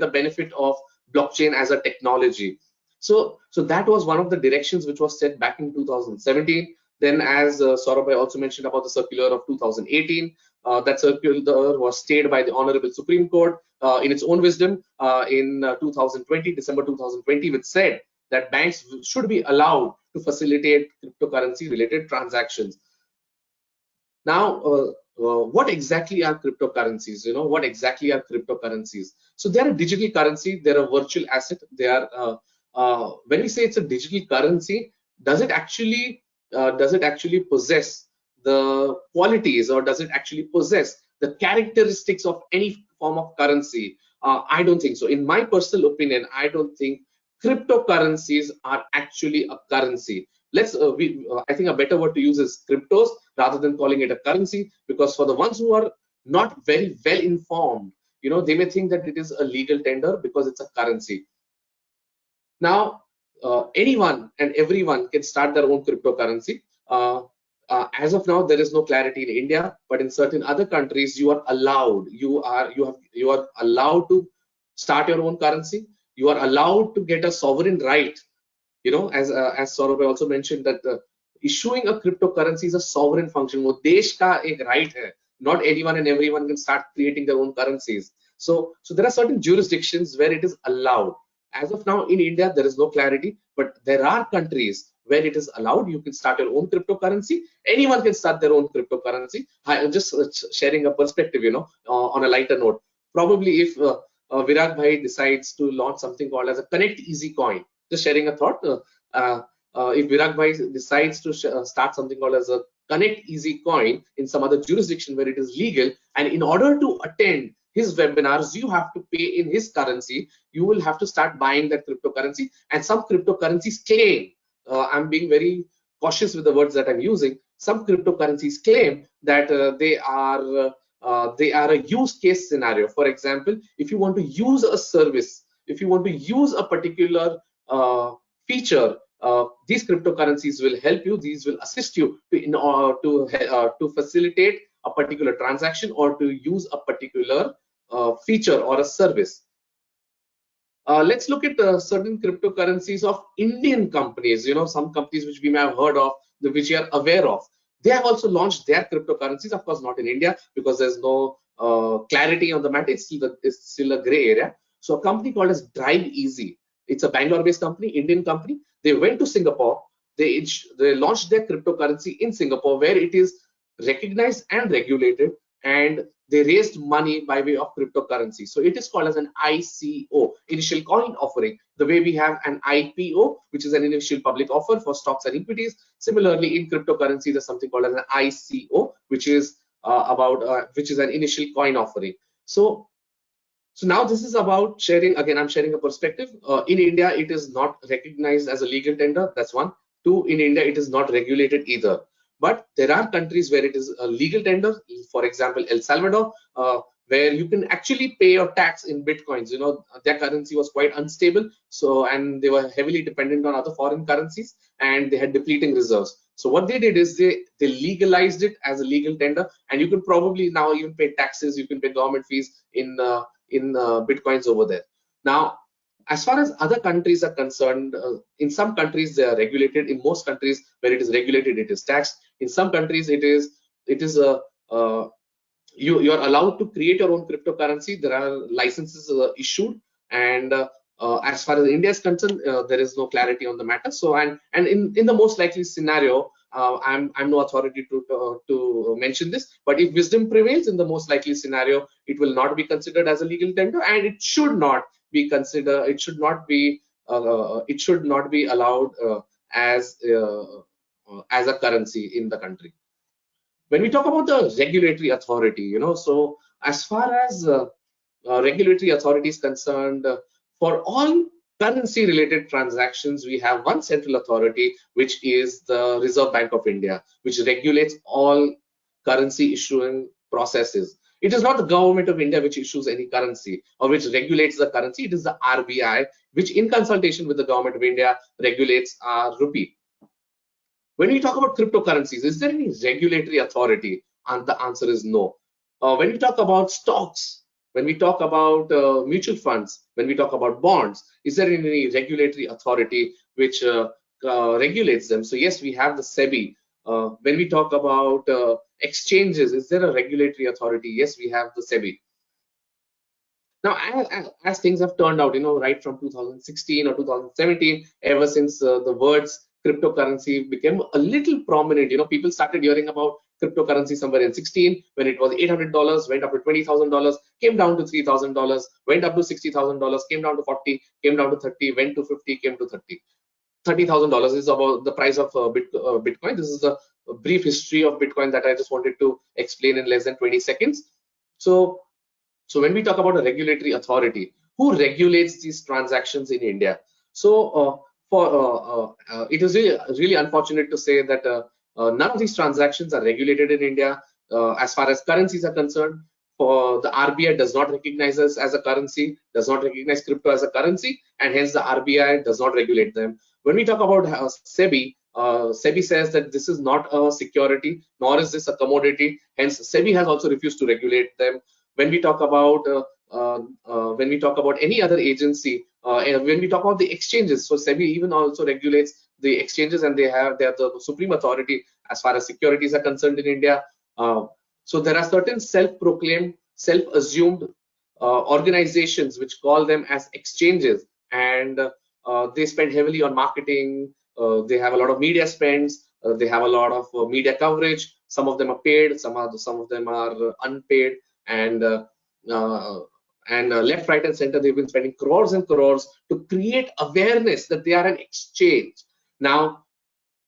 the benefit of blockchain as a technology. So that was one of the directions which was set back in 2017. Then, as Saurabh also mentioned about the circular of 2018, that circular was stayed by the Honorable Supreme Court in its own wisdom in December 2020, which said that banks should be allowed to facilitate cryptocurrency related transactions. Now, what exactly are cryptocurrencies? What exactly are cryptocurrencies? So they are a digital currency, they're a virtual asset. They are when we say it's a digital currency, does it actually possess the qualities, or does it actually possess the characteristics of any form of currency? I don't think so. In my personal opinion, I don't think cryptocurrencies are actually a currency. I think a better word to use is cryptos rather than calling it a currency, because for the ones who are not very well informed, they may think that it is a legal tender because it's a currency. Now, anyone and everyone can start their own cryptocurrency. As of now, there is no clarity in India, but in certain other countries, you are allowed. You are allowed to start your own currency. You are allowed to get a sovereign right. As Saurabh also mentioned, that issuing a cryptocurrency is a sovereign function. वो देश का एक right है. Not anyone and everyone can start creating their own currencies. So there are certain jurisdictions where it is allowed. As of now, in India, there is no clarity, but there are countries where it is allowed. You can start your own cryptocurrency. Anyone can start their own cryptocurrency. I'm just sharing a perspective, on a lighter note. Probably if Virag bhai decides to launch something called as a Connect Easy coin, just sharing a thought. If Virag bhai decides to start something called as a Connect Easy coin in some other jurisdiction where it is legal, and in order to attend his webinars, you have to pay in his currency. You will have to start buying that cryptocurrency. And some cryptocurrencies claim, I'm being very cautious with the words that I'm using. Some cryptocurrencies claim that they are a use case scenario. For example, if you want to use a service, if you want to use a particular feature, these cryptocurrencies will help you. These will assist you to facilitate a particular transaction or to use a particular feature or a service. Let's look at certain cryptocurrencies of Indian companies. Some companies which we may have heard of, which you are aware of. They have also launched their cryptocurrencies, of course not in India, because there's no clarity on the matter. It's still a gray area. So a company called as Drive Easy, it's a Bangalore-based company, Indian company. They went to Singapore. They launched their cryptocurrency in Singapore, where it is recognized and regulated, and they raised money by way of cryptocurrency. So it is called as an ICO, initial coin offering. The way we have an IPO, which is an initial public offer for stocks and equities. Similarly, in cryptocurrency, there's something called as an ICO, which is which is an initial coin offering. So now this is about sharing. Again, I'm sharing a perspective. In India, it is not recognized as a legal tender. That's one. Two, in India, it is not regulated either. But there are countries where it is a legal tender. For example, El Salvador, where you can actually pay your tax in bitcoins. Their currency was quite unstable, and they were heavily dependent on other foreign currencies, and they had depleting reserves. So what they did is they legalized it as a legal tender, and you can probably now even pay taxes. You can pay government fees in bitcoins over there. Now, as far as other countries are concerned, in some countries they are regulated. In most countries where it is regulated, it is taxed. In some countries, you're allowed to create your own cryptocurrency. There are licenses issued, and as far as India is concerned, there is no clarity on the matter. So, and in the most likely scenario, I'm no authority to mention this, but if wisdom prevails, in the most likely scenario, it will not be considered as a legal tender, and it should not be considered. It should not be allowed as a currency in the country. When we talk about the regulatory authority, so as far as regulatory authority is concerned, for all currency related transactions, we have one central authority, which is the Reserve Bank of India, which regulates all currency issuing processes. It is not the government of India which issues any currency or which regulates the currency. It is the RBI, which in consultation with the government of India regulates our rupee. When we talk about cryptocurrencies, is there any regulatory authority? And the answer is no. When we talk about stocks, when we talk about mutual funds, when we talk about bonds, is there any regulatory authority which regulates them? So yes, we have the SEBI. When we talk about exchanges, is there a regulatory authority? Yes, we have the SEBI. Now, as things have turned out, right from 2016 or 2017, ever since the words cryptocurrency became a little prominent, people started hearing about cryptocurrency somewhere in 16, when it was $800, went up to $20,000, came down to $3,000, went up to $60,000, came down to 40, came down to 30, went to 50, came to 30. $30,000 is about the price of Bitcoin. This is a brief history of Bitcoin that I just wanted to explain in less than 20 seconds. So when we talk about a regulatory authority, who regulates these transactions in India? So it is really unfortunate to say that none of these transactions are regulated in India. As far as currencies are concerned, the RBI does not recognize us as a currency, does not recognize crypto as a currency, and hence the RBI does not regulate them. When we talk about SEBI, SEBI says that this is not a security, nor is this a commodity. Hence, SEBI has also refused to regulate them. When we talk about any other agency, when we talk about the exchanges, so SEBI even also regulates the exchanges, and they are the supreme authority as far as securities are concerned in India. So there are certain self-proclaimed, self-assumed organizations which call them as exchanges, and they spend heavily on marketing. They have a lot of media spends. They have a lot of media coverage. Some of them are paid. Some of them are unpaid. And left, right, and center, they've been spending crores and crores to create awareness that they are an exchange. Now,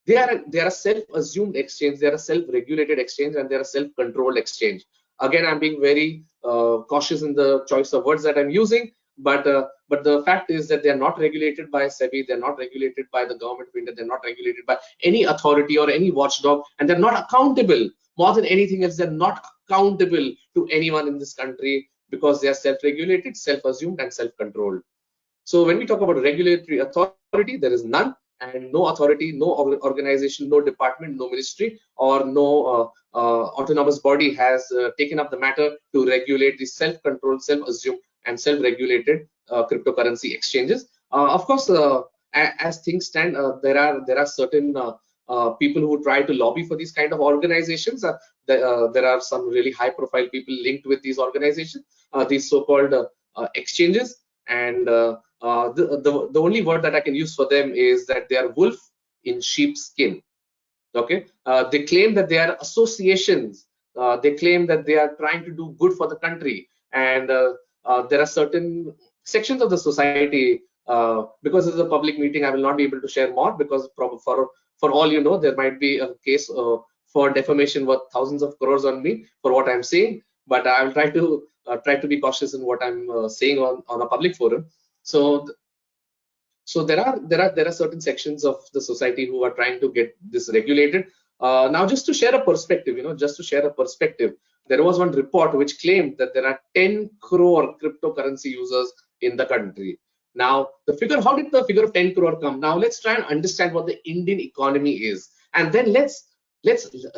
they are a self-assumed exchange, they are a self-regulated exchange, and they are a self-controlled exchange. Again, I'm being very cautious in the choice of words that I'm using, but the fact is that they are not regulated by SEBI, they're not regulated by the government of India, they're not regulated by any authority or any watchdog, and they're not accountable. More than anything else, they're not accountable to anyone in this country because they are self-regulated, self-assumed, and self-controlled. So when we talk about regulatory authority, there is none, and no authority, no organization, no department, no ministry, or no autonomous body has taken up the matter to regulate the self-controlled, self-assumed, and self-regulated cryptocurrency exchanges. Of course, as things stand, there are certain people who try to lobby for these kind of organizations. There are some really high-profile people linked with these organizations, these so-called exchanges, and the only word that I can use for them is that they are wolf in sheep's skin. Okay, they claim that they are associations. They claim that they are trying to do good for the country, and there are certain sections of the society. Because this is a public meeting, I will not be able to share more, because for all you know, there might be a case for defamation worth thousands of crores on me for what I'm saying. But I will try to be cautious in what I'm saying on a public forum. So there are certain sections of the society who are trying to get this regulated. Now, just to share a perspective, there was one report which claimed that there are 10 crore cryptocurrency users in the country. Now, how did the figure of 10 crore come? Now, let's try and understand what the Indian economy is, and then let's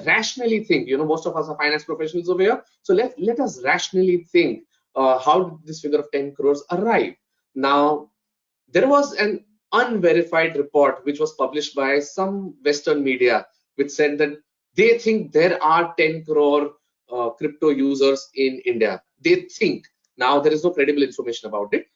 rationally think. Most of us are finance professionals over here, so let us rationally think how did this figure of 10 crores arrive. Now, there was an unverified report which was published by some Western media, which said that they think there are 10 crore crypto users in India. They think. Now, there is no credible information about it.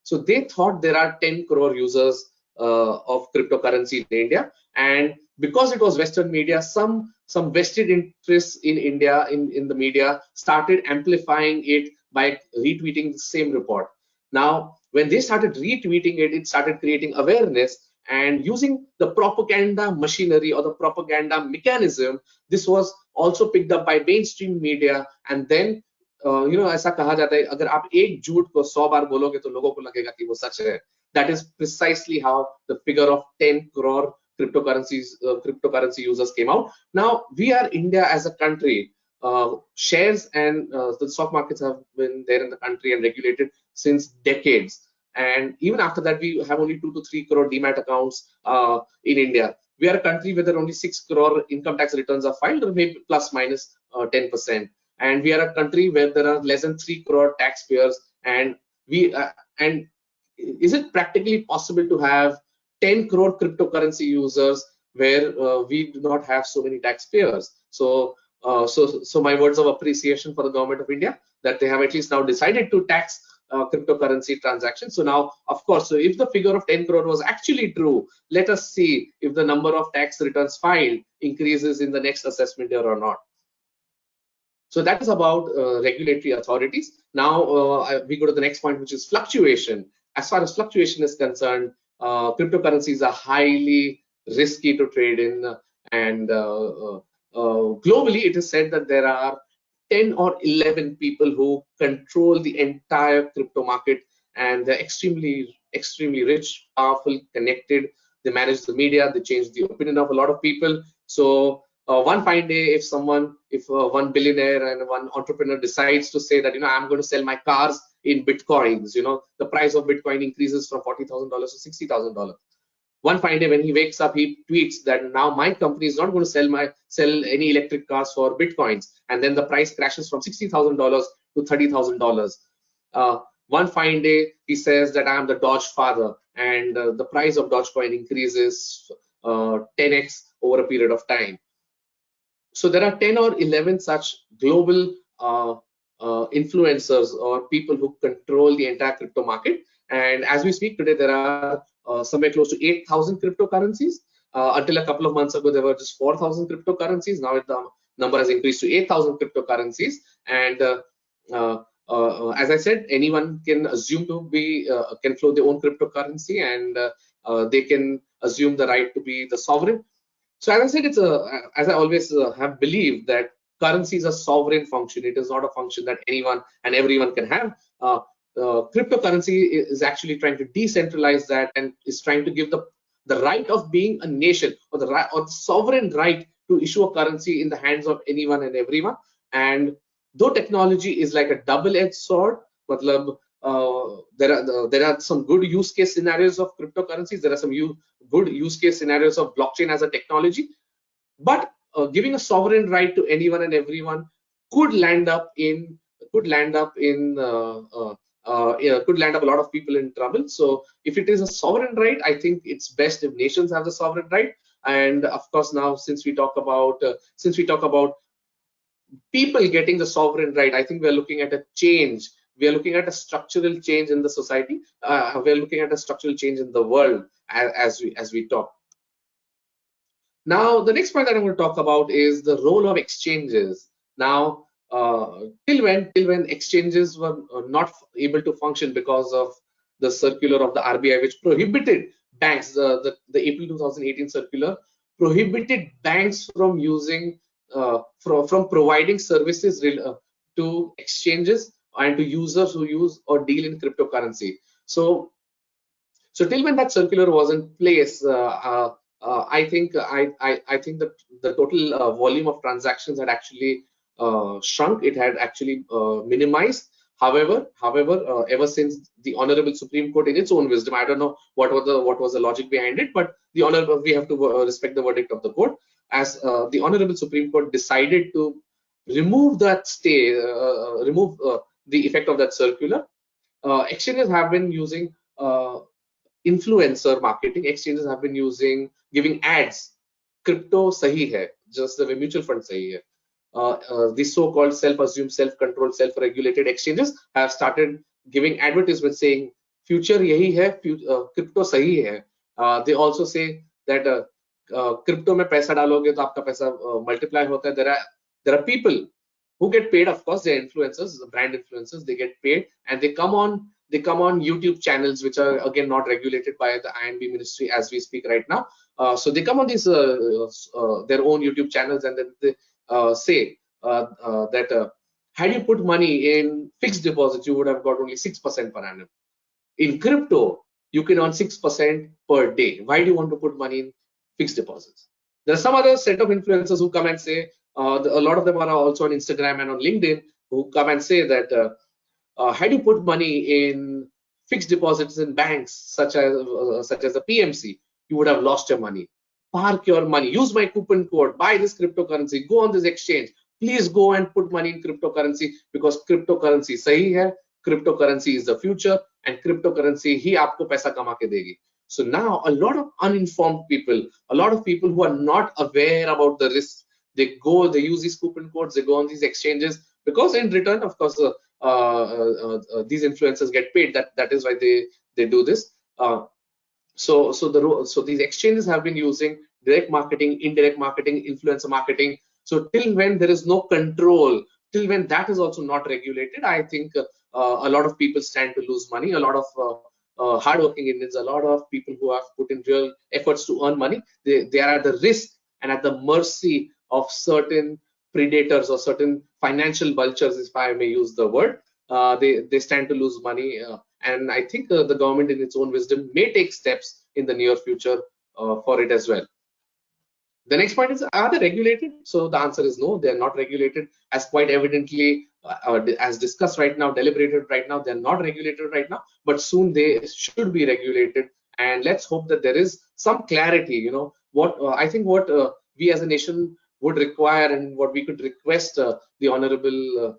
So they thought there are 10 crore users of cryptocurrency in India, and because it was Western media, some vested interests in India in the media started amplifying it by retweeting the same report. Now, when they started retweeting it, it started creating awareness, and using the propaganda machinery or the propaganda mechanism, this was also picked up by mainstream media. And then ऐसा कहा जाता है, अगर आप एक झूठ को 100 बार बोलोगे तो लोगों को लगेगा कि वो सच है. That is precisely how the figure of 10 crore cryptocurrency users came out. Now, we are India as a country. Shares and the stock markets have been there in the country and regulated since decades. And even after that, we have only 2 to 3 crore demat accounts in India. We are a country where there are only 6 crore income tax returns are filed, or maybe plus minus 10%. And we are a country where there are less than 3 crore taxpayers. And is it practically possible to have 10 crore cryptocurrency users where we do not have so many taxpayers? So my words of appreciation for the government of India, that they have at least now decided to tax cryptocurrency transactions. So now, of course, so if the figure of 10 crore was actually true, let us see if the number of tax returns filed increases in the next assessment year or not. So that is about regulatory authorities. Now we go to the next point, which is fluctuation. As far as fluctuation is concerned, cryptocurrencies are highly risky to trade in, and globally it is said that there are 10 or 11 people who control the entire crypto market, and they're extremely rich, powerful, connected. They manage the media, they change the opinion of a lot of people. So one fine day, if one billionaire and one entrepreneur decides to say that, I'm going to sell my cars in bitcoins, the price of bitcoin increases from $40,000 to $60,000. One fine day when he wakes up, he tweets that now my company is not going to sell any electric cars for bitcoins, and then the price crashes from $60,000 to $30,000. One fine day, he says that I am the Doge father, and the price of Dogecoin increases 10x over a period of time. So there are 10 or 11 such global influencers or people who control the entire crypto market. And as we speak today, there are somewhere close to 8,000 cryptocurrencies. Until a couple of months ago, there were just 4,000 cryptocurrencies. Now the number has increased to 8,000 cryptocurrencies. And as I said, anyone can assume to be, can flow their own cryptocurrency, and they can assume the right to be the sovereign. So as I said, it's as I always have believed that currency is a sovereign function. It is not a function that anyone and everyone can have. Cryptocurrency is actually trying to decentralize that and is trying to give the right of being a nation, or the sovereign right to issue a currency in the hands of anyone and everyone. And though technology is like a double-edged sword, there are some good use case scenarios of cryptocurrencies. There are some good use case scenarios of blockchain as a technology, but giving a sovereign right to anyone and everyone could land up a lot of people in trouble. So if it is a sovereign right, I think it's best if nations have the sovereign right. And of course, now since we talk about people getting the sovereign right, I think we're looking at a change. We are looking at a structural change in the society. We're looking at a structural change in the world as we talk. Now, the next point that I'm going to talk about is the role of exchanges. Now, till when exchanges were not able to function because of the circular of the RBI, which prohibited banks, the April 2018 circular prohibited banks from using from providing services to exchanges and to users who use or deal in cryptocurrency. So till when that circular was in place, I think that the total volume of transactions had actually shrunk. It had actually minimized. However, ever since the Honorable Supreme Court, in its own wisdom, I don't know what was the logic behind it, but we have to respect the verdict of the court, as the Honorable Supreme Court decided to remove that stay, remove the effect of that circular. Exchanges have been using influencer marketing. Exchanges have been giving ads. Crypto sahi hai, just the way mutual fund sahi hai. The so-called self-assumed, self-controlled, self-regulated exchanges have started giving advertisements saying future yahi hai, crypto sahi hai. They also say that crypto mein paisa daloge to aapka paisa multiply hota hai. There are people who get paid. Of course, they're influencers, brand influencers. They get paid and they come on YouTube channels, which are again not regulated by the INB ministry as we speak right now. So they come on these their own YouTube channels, and then they say that had you put money in fixed deposits, you would have got only 6% per annum. In crypto, you can earn 6% per day. Why do you want to put money in fixed deposits? There are some other set of influencers who come and say, a lot of them are also on Instagram and on LinkedIn, who come and say that had you put money in fixed deposits in banks such as the PMC, you would have lost your money. Park your money, use my coupon code, buy this cryptocurrency, go on this exchange. Please go and put money in cryptocurrency, because cryptocurrency sahi hai, cryptocurrency is the future, and cryptocurrency hi aapko paisa kama ke degi. So now a lot of uninformed people, a lot of people who are not aware about the risks, they use these coupon codes, they go on these exchanges, because in return, of course, these influencers get paid. That is why they do this. So these exchanges have been using direct marketing, indirect marketing, influencer marketing. So till when there is no control, till when that is also not regulated, I think a lot of people stand to lose money. A lot of hardworking Indians, a lot of people who have put in real efforts to earn money, they are at the risk and at the mercy of certain predators or certain financial vultures, if I may use the word. They stand to lose money, and I think the government, in its own wisdom, may take steps in the near future for it as well. The next point is, are they regulated? So the answer is no, they're not regulated, as quite evidently as discussed right now, deliberated right now. They're not regulated right now, but soon they should be regulated. And let's hope that there is some clarity. I think what we as a nation would require, and what we could request the Honorable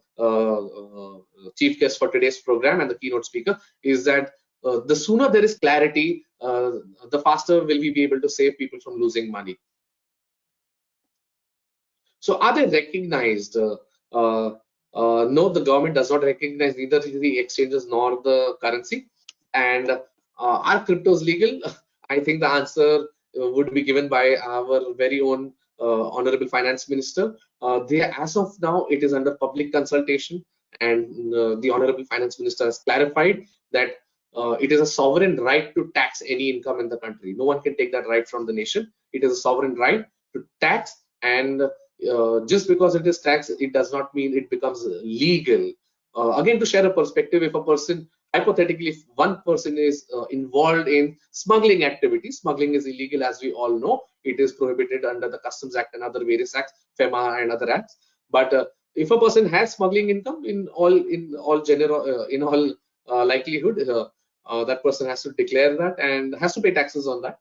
Chief Guest for today's program and the keynote speaker, is that the sooner there is clarity, the faster will we be able to save people from losing money. So are they recognized? No, the government does not recognize neither the exchanges nor the currency. And are cryptos legal? I think the answer would be given by our very own Honorable Finance Minister. As of now, it is under public consultation, and the Honorable Finance Minister has clarified that it is a sovereign right to tax any income in the country. No one can take that right from the nation. It is a sovereign right to tax, and just because it is tax, it does not mean it becomes legal. Again, to share a perspective, if a person, hypothetically, if one person is involved in smuggling activities, smuggling is illegal, as we all know. It is prohibited under the Customs Act and other various acts, FEMA and other acts. But if a person has smuggling income, in all likelihood, that person has to declare that and has to pay taxes on that.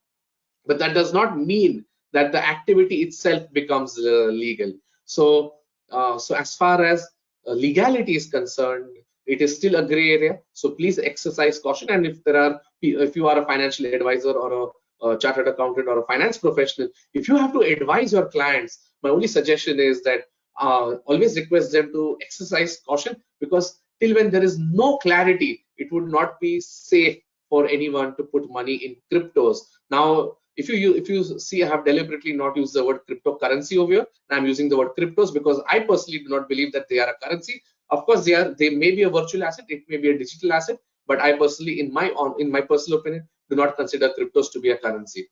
But that does not mean that the activity itself becomes legal. So, so as far as legality is concerned, it is still a gray area. So please exercise caution. And if you are a financial advisor or a chartered accountant or a finance professional, if you have to advise your clients, my only suggestion is that always request them to exercise caution, because till when there is no clarity, it would not be safe for anyone to put money in cryptos. Now, if you see, I have deliberately not used the word cryptocurrency over here. I'm using the word cryptos because I personally do not believe that they are a currency. Of course, they may be a virtual asset, it may be a digital asset, but I personally, in my personal opinion, do not consider cryptos to be a currency.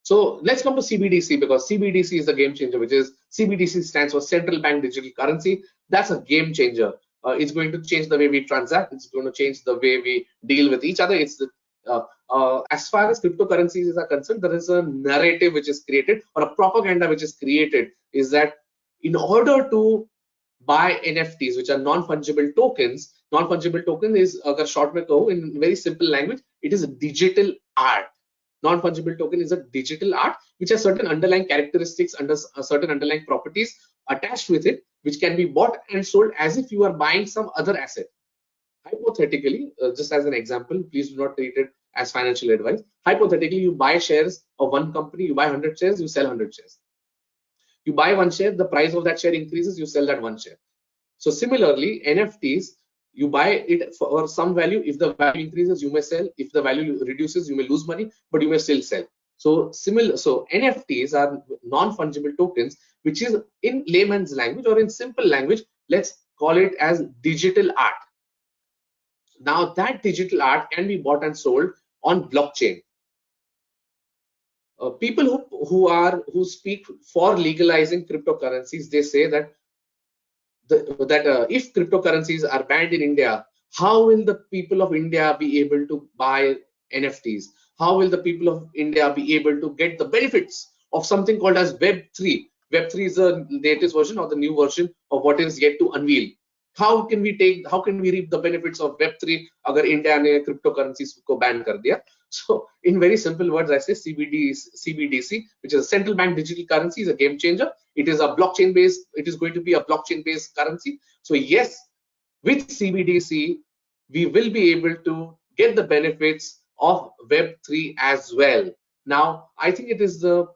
So let's come to CBDC, because CBDC is the game changer, which is CBDC stands for Central Bank Digital Currency. That's a game changer. It's going to change the way we transact. It's going to change the way we deal with each other. It's the as far as cryptocurrencies are concerned, there is a narrative which is created, or a propaganda which is created, is that in order to buy NFTs, which are non-fungible tokens, non-fungible token is, agar short mein kaho, in very simple language, it is a digital art. Non-fungible token is a digital art which has certain underlying characteristics, under certain underlying properties attached with it, which can be bought and sold as if you are buying some other asset. Hypothetically, just as an example, please do not treat it as financial advice. Hypothetically, you buy shares of one company, you buy 100 shares, you sell 100 shares. You buy one share, the price of that share increases, you sell that one share. So similarly, NFTs, you buy it for some value. If the value increases, you may sell. If the value reduces, you may lose money, but you may still sell. So NFTs are non-fungible tokens, which is, in layman's language or in simple language, let's call it as digital art. Now that digital art can be bought and sold on blockchain. People who speak for legalizing cryptocurrencies, they say that if cryptocurrencies are banned in India, how will the people of India be able to buy NFTs? How will the people of India be able to get the benefits of something called as Web3? Web3 is the latest version or the new version of what is yet to unveil. How can we reap the benefits of Web3 agar India ne cryptocurrencies ko ban kar diya? So in very simple words, I say CBDC, which is a central bank digital currency, is a game changer. It is a blockchain based, it is going to be a blockchain based currency. So yes, with CBDC, we will be able to get the benefits of Web3 as well. Now, I think it is the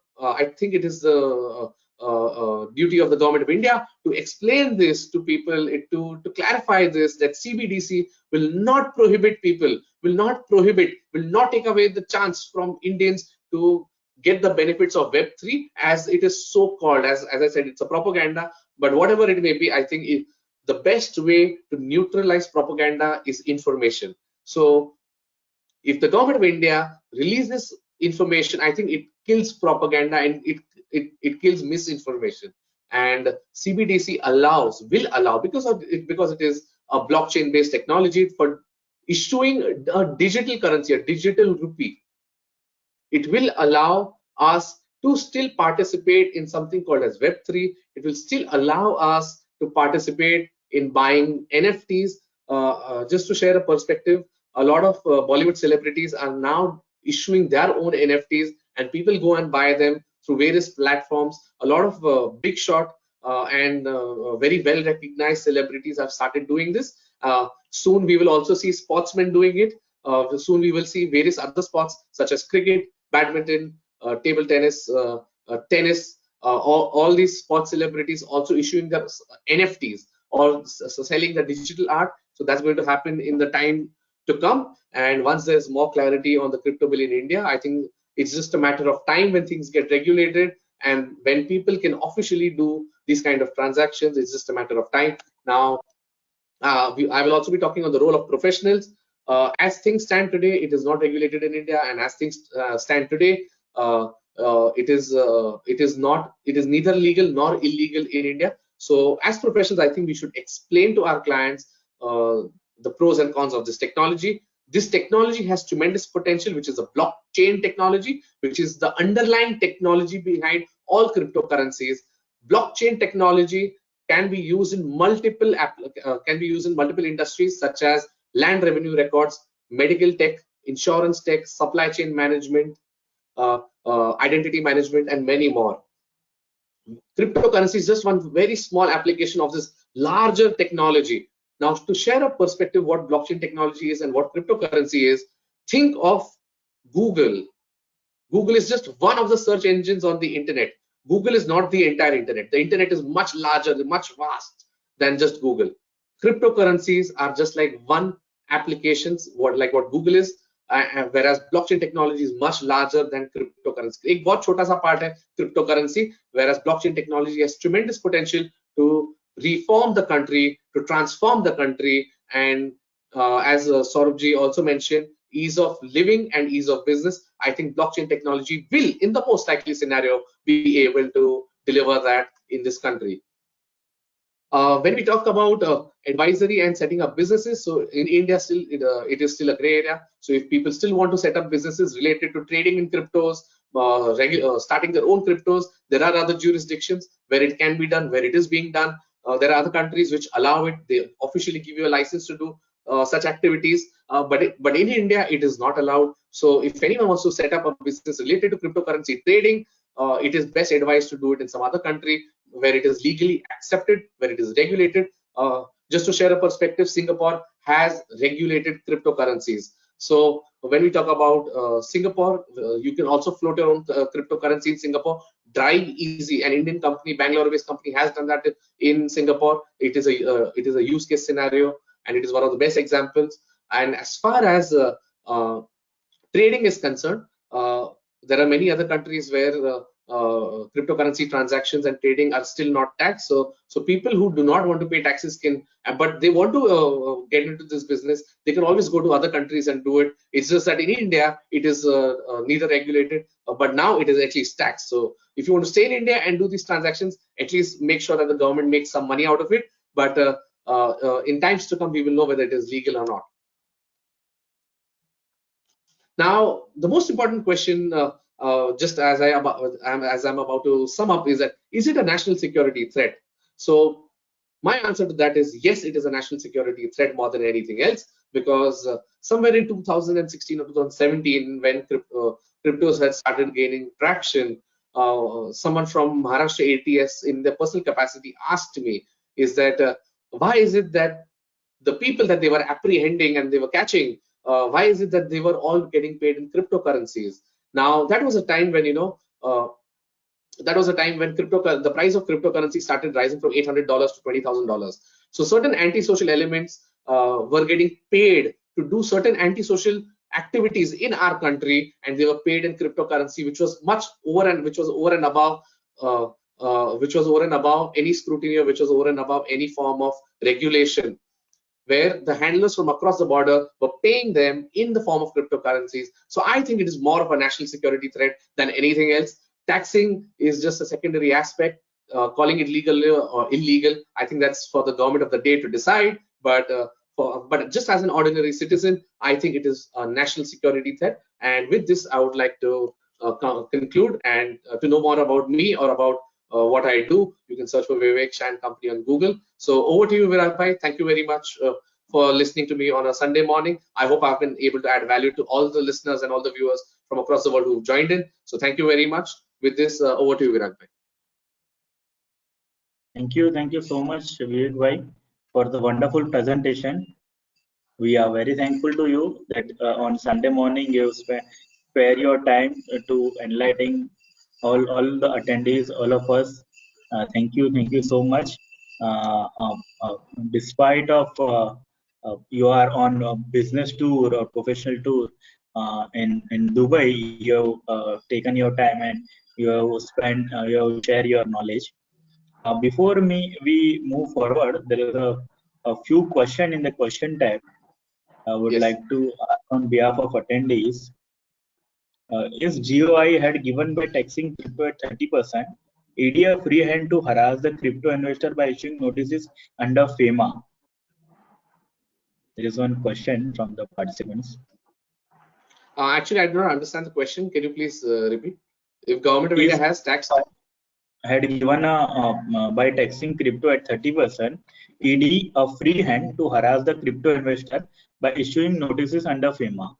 duty of the government of India to explain this to people, to clarify this, that CBDC will not prohibit people, will not take away the chance from Indians to get the benefits of Web3, as it is so called. As I said, it's a propaganda, but whatever it may be, I think the best way to neutralize propaganda is information. So if the government of India releases information, I think it kills propaganda and it kills misinformation. And CBDC will allow, because it is a blockchain based technology, for issuing a digital currency, a digital rupee. It will allow us to still participate in something called as Web3. It will still allow us to participate in buying NFTs. Just to share a perspective, a lot of Bollywood celebrities are now issuing their own NFTs, and people go and buy them through various platforms. A lot of big shot and very well recognized celebrities have started doing this. Soon we will also see sportsmen doing it. Soon we will see various other sports such as cricket, badminton, table tennis, tennis. All these sports celebrities also issuing their NFTs or selling the digital art. So that's going to happen in the time to come. And once there's more clarity on the crypto bill in India, I think it's just a matter of time when things get regulated, and when people can officially do these kind of transactions, it's just a matter of time. Now, I will also be talking on the role of professionals. As things stand today, it is not regulated in India, and as things stand today, it is neither legal nor illegal in India. So as professionals, I think we should explain to our clients the pros and cons of this technology. This technology has tremendous potential, which is a blockchain technology, which is the underlying technology behind all cryptocurrencies. Blockchain technology can be used in multiple industries, such as land revenue records, medical tech, insurance tech, supply chain management, identity management, and many more. Cryptocurrency is just one very small application of this larger technology. Now, to share a perspective what blockchain technology is and what cryptocurrency is, think of Google. Google is just one of the search engines on the internet. Google is not the entire internet. The internet is much larger, much vast than just Google. Cryptocurrencies are just like one applications, like what Google is, whereas blockchain technology is much larger than cryptocurrency. एक बहुत छोटा सा part है cryptocurrency, whereas blockchain technology has tremendous potential to reform the country, to transform the country, and as Saurabh ji also mentioned, ease of living and ease of business. I think blockchain technology will, in the most likely scenario, be able to deliver that in this country. When we talk about advisory and setting up businesses, so in India still it is still a gray area. So if people still want to set up businesses related to trading in cryptos, starting their own cryptos, there are other jurisdictions where it can be done, where it is being done. There are other countries which allow it. They officially give you a license to do such activities, but in India it is not allowed. So if anyone wants to set up a business related to cryptocurrency trading, it is best advised to do it in some other country where it is legally accepted, where it is regulated. Just to share a perspective, Singapore has regulated cryptocurrencies. So when we talk about Singapore, you can also float your own cryptocurrency in Singapore. Drive Easy, an Indian company, Bangalore-based company, has done that in Singapore. It is a use case scenario, and it is one of the best examples. And as far as trading is concerned, there are many other countries where cryptocurrency transactions and trading are still not taxed. So people who do not want to pay taxes can, but they want to get into this business, they can always go to other countries and do it. It's just that in India it is neither regulated, but now it is at least taxed. So if you want to stay in India and do these transactions, at least make sure that the government makes some money out of it. But in times to come, we will know whether it is legal or not. Now, the most important question, just as I'm about to sum up, is that is it a national security threat? So my answer to that is yes, it is a national security threat more than anything else, because somewhere in 2016 or 2017, when cryptos had started gaining traction, someone from Maharashtra ATS in their personal capacity asked me, is that why is it that the people that they were apprehending and they were catching, why is it that they were all getting paid in cryptocurrencies? Now, that was a time when, the price of cryptocurrency started rising from $800 to $20,000. So certain antisocial elements were getting paid to do certain antisocial activities in our country, and they were paid in cryptocurrency, which was over and above any scrutiny, or which was over and above any form of regulation, where the handlers from across the border were paying them in the form of cryptocurrencies. So I think it is more of a national security threat than anything else. Taxing is just a secondary aspect. Calling it legal or illegal, I think that's for the government of the day to decide. But just as an ordinary citizen, I think it is a national security threat. And with this, I would like to conclude. And to know more about me or about what I do, you can search for Vivek Shah and Company on Google. So over to you, Virag bhai. Thank you very much for listening to me on a Sunday morning. I hope I've been able to add value to all the listeners and all the viewers from across the world who've joined in. So thank you very much. With this, over to you, Virag bhai. Thank you so much, Vivek bhai, for the wonderful presentation. We are very thankful to you that on Sunday morning you spare your time to enlightening all the attendees, all of us. Thank you so much. Despite of you are on a business tour or professional tour in Dubai, you have taken your time and you have shared your knowledge. Before we move forward, there is a few questions in the question tab. I would like to ask on behalf of attendees. If GOI had given by taxing crypto at 30%, ED a free hand to harass the crypto investor by issuing notices under FEMA. There is one question from the participants. Actually, I do not understand the question. Can you please repeat? If government of India has taxed, had given by taxing crypto at 30%, ED a free hand to harass the crypto investor by issuing notices under FEMA.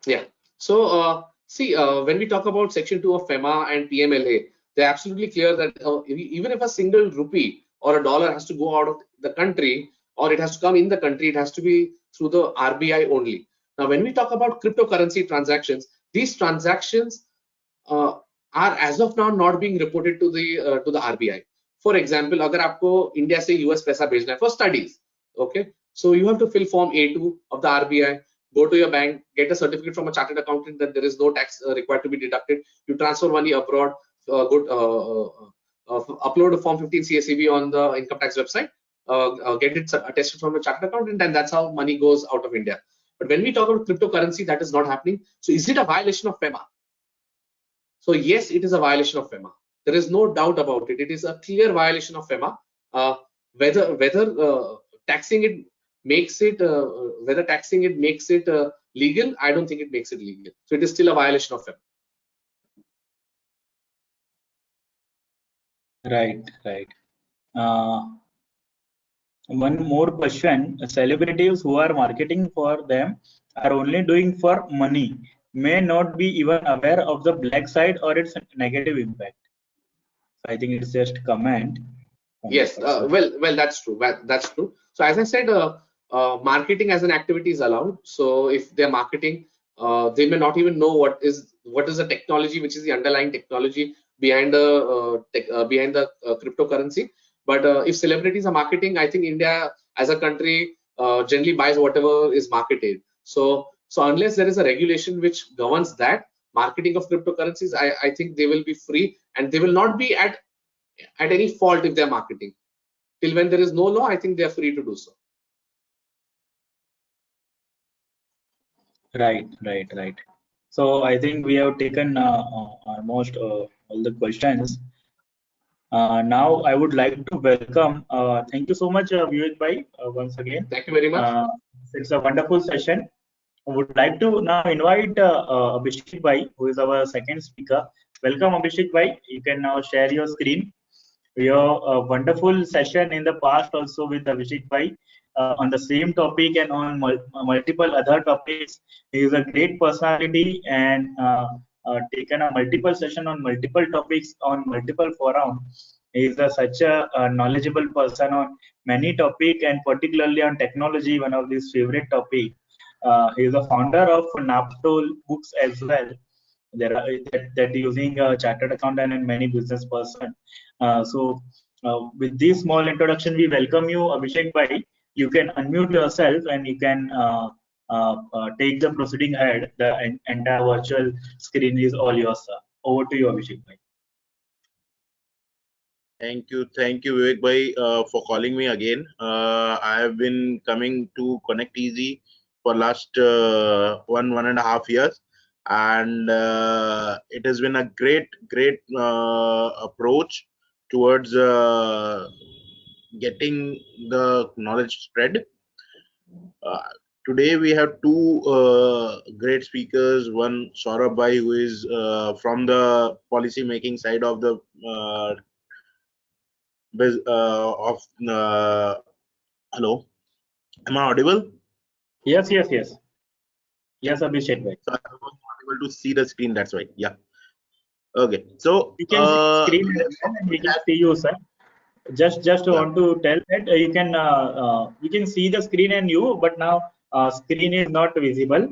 Yeah. So see, when we talk about Section 2 of FEMA and PMLA, they're absolutely clear that even if a single rupee or a dollar has to go out of the country, or it has to come in the country, it has to be through the RBI only. Now, when we talk about cryptocurrency transactions, these transactions are as of now not being reported to the RBI. For example, अगर आपको India से US पैसा भेजना है for studies, okay, so you have to fill Form A2 of the RBI. Go to your bank, get a certificate from a chartered accountant that there is no tax required to be deducted. You transfer money abroad, upload a Form 15 CAIIB on the income tax website, get it attested from a chartered accountant, and that's how money goes out of India. But when we talk about cryptocurrency, that is not happening. So is it a violation of FEMA? So yes, it is a violation of FEMA. There is no doubt about it. It is a clear violation of FEMA. Whether taxing it makes it legal, I don't think it makes it legal. So it is still a violation of FEMA. Right. One more question. Celebrities who are marketing for them are only doing for money, may not be even aware of the black side or its negative impact. I think it's just comment. Yes, well, that's true. That's true. So as I said, marketing as an activity is allowed. So if they're marketing, they may not even know what is the technology, which is the underlying technology behind the cryptocurrency. But if celebrities are marketing, I think India as a country generally buys whatever is marketed. So unless there is a regulation which governs that marketing of cryptocurrencies, I think they will be free and they will not be at any fault if they're marketing. Till when there is no law, I think they are free to do so. Right. So I think we have taken almost all the questions. Now I would like to welcome. Thank you so much, Vivek bhai, once again. Thank you very much. It's a wonderful session. I would like to now invite Abhishek bhai, who is our second speaker. Welcome, Abhishek bhai. You can now share your screen. Your wonderful session in the past also with Abhishek bhai on the same topic and on multiple other topics. He is a great personality and taken a multiple session on multiple topics on multiple forums. He is such a knowledgeable person on many topics and particularly on technology, one of his favorite topic. He is the founder of Naptol books as well. There are that using a chartered accountant and many business person. With this small introduction, we welcome you, Abhishek bhai. You can unmute yourself and you can take the proceeding ahead. The entire virtual screen is all yours, sir. Over to you, Abhishek bhai. Thank you, Vivek bhai, for calling me again. I have been coming to Connect Easy for last 1.5 years, and it has been a great approach towards getting the knowledge spread. Today we have two great speakers. One, Saurabh bhai, who is from the policy making side of the hello, am I audible? Yes, Abhishek bhai. So I was not able to see the screen, that's why. Yeah. Okay. So you can see the screen and we can see you, sir. Just want to tell that you can see the screen and you, but now screen is not visible.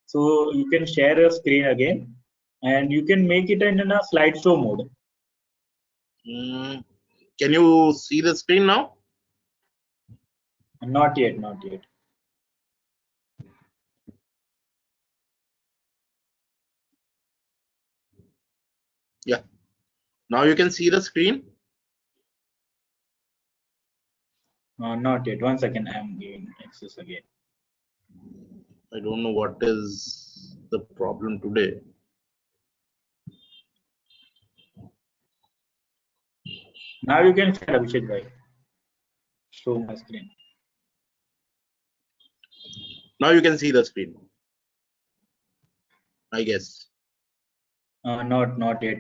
So you can share your screen again, and you can make it in a slideshow mode. Can you see the screen now? Not yet. Yeah. Now you can see the screen. Not yet. 1 second. I am giving access again. I don't know what is the problem today. Now you can share, Abhishek bhai. Show my screen. Now you can see the screen, I guess. Not yet.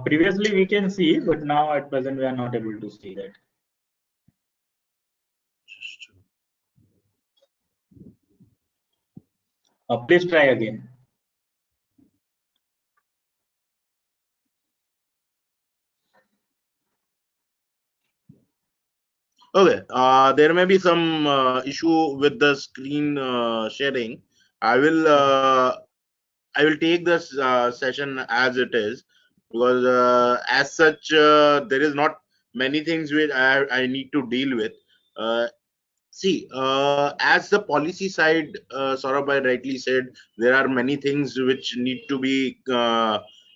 Previously we can see, but now at present we are not able to see that. Please try again. Okay, there may be some issue with the screen sharing. I will take this session as it is, because as such there is not many things which I need to deal with. See, as the policy side, Saurabh rightly said, there are many things which need to be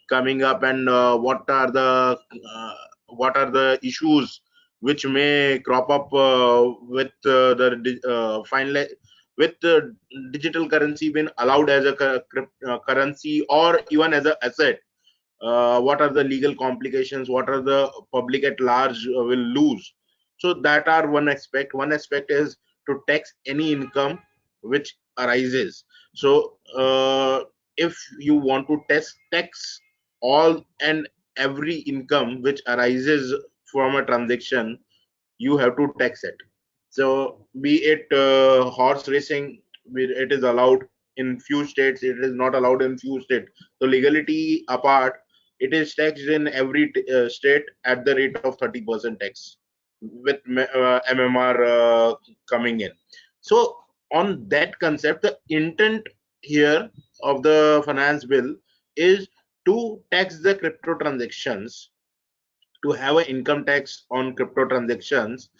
coming up, and what are the issues which may crop up with final with digital currency being allowed as a currency or even as an asset. What are the legal complications, what are the public at large will lose. So that are one aspect is to tax any income which arises. So if you want to tax all and every income which arises from a transaction, you have to tax it. So be it horse racing, it is allowed in few states, it is not allowed in few states. So legality apart, it is taxed in every state at the rate of 30% tax, with MMR coming in. So on that concept, the intent here of the finance bill is to tax the crypto transactions, to have an income tax on crypto transactions.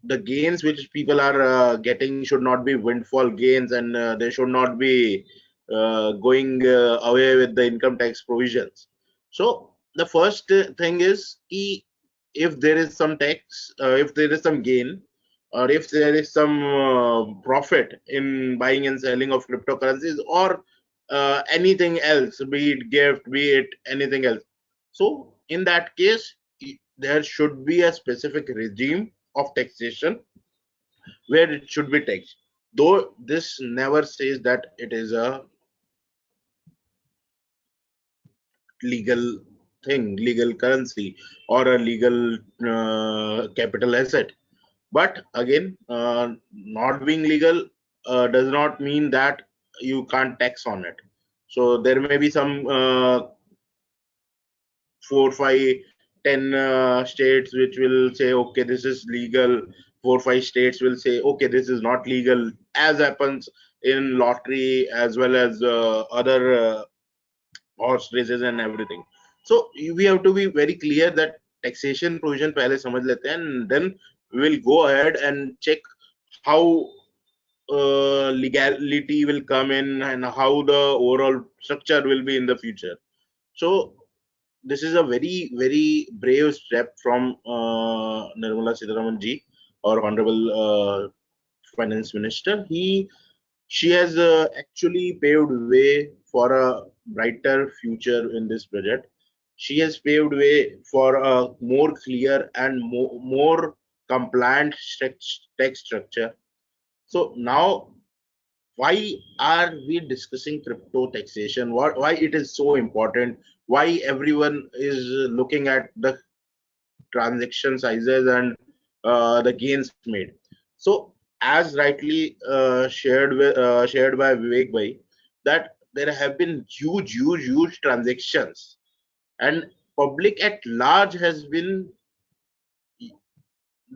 The gains which people are getting should not be windfall gains, and they should not be going away with the income tax provisions. So the first thing is if there is some tax, if there is some gain, or if there is some profit in buying and selling of cryptocurrencies, or anything else, be it gift, be it anything else. So in that case, there should be a specific regime of taxation where it should be taxed. Though this never says that it is a legal thing, legal currency, or a legal capital asset. But again, not being legal does not mean that you can't tax on it. So there may be some 4, 5, 10 states which will say, okay, this is legal. 4, 5 states will say, okay, this is not legal, as happens in lottery as well as other horse races and everything. So we have to be very clear that taxation provision पहले समझ लेते हैं, and then we will go ahead and check how legality will come in and how the overall structure will be in the future. So this is a very, very brave step from Nirmala Sitharaman ji, our honorable finance minister. She has actually paved way for a brighter future in this project. She has paved way for a more clear and more compliant tax structure. So now, why are we discussing crypto taxation? Why it is so important? Why everyone is looking at the transaction sizes and the gains made? So, as rightly shared by Vivek bhai, that there have been huge transactions, and public at large has been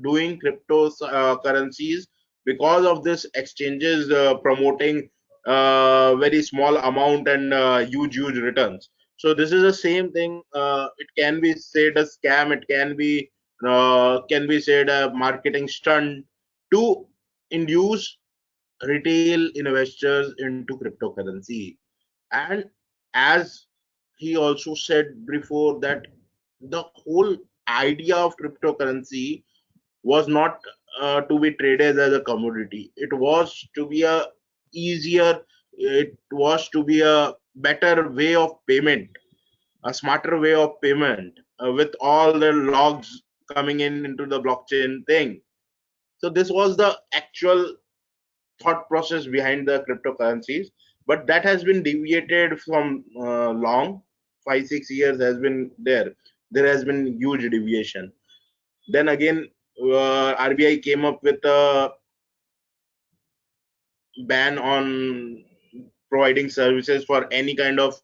doing cryptocurrencies because of this exchanges promoting very small amount and huge returns. So this is the same thing. It can be said a scam, it can be said a marketing stunt to induce retail investors into cryptocurrency. And as he also said before, that the whole idea of cryptocurrency was not to be traded as a commodity. It was to be a easier, it was to be a better way of payment. a smarter way of payment with all the logs coming in into the blockchain thing. So this was the actual thought process behind the cryptocurrencies, but that has been deviated from long 5-6 years has been there has been huge deviation. Then again, RBI came up with a ban on providing services for any kind of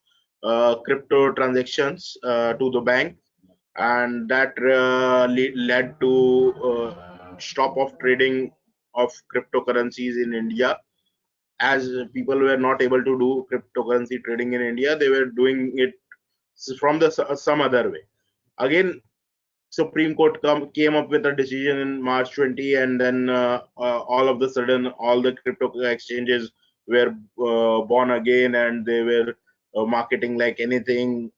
crypto transactions to the bank, and that led to stop of trading of cryptocurrencies in India. As people were not able to do cryptocurrency trading in India, they were doing it from the some other way. Again, Supreme Court came up with a decision in March 20, and then all of the sudden, all the crypto exchanges were born again, and they were marketing like anything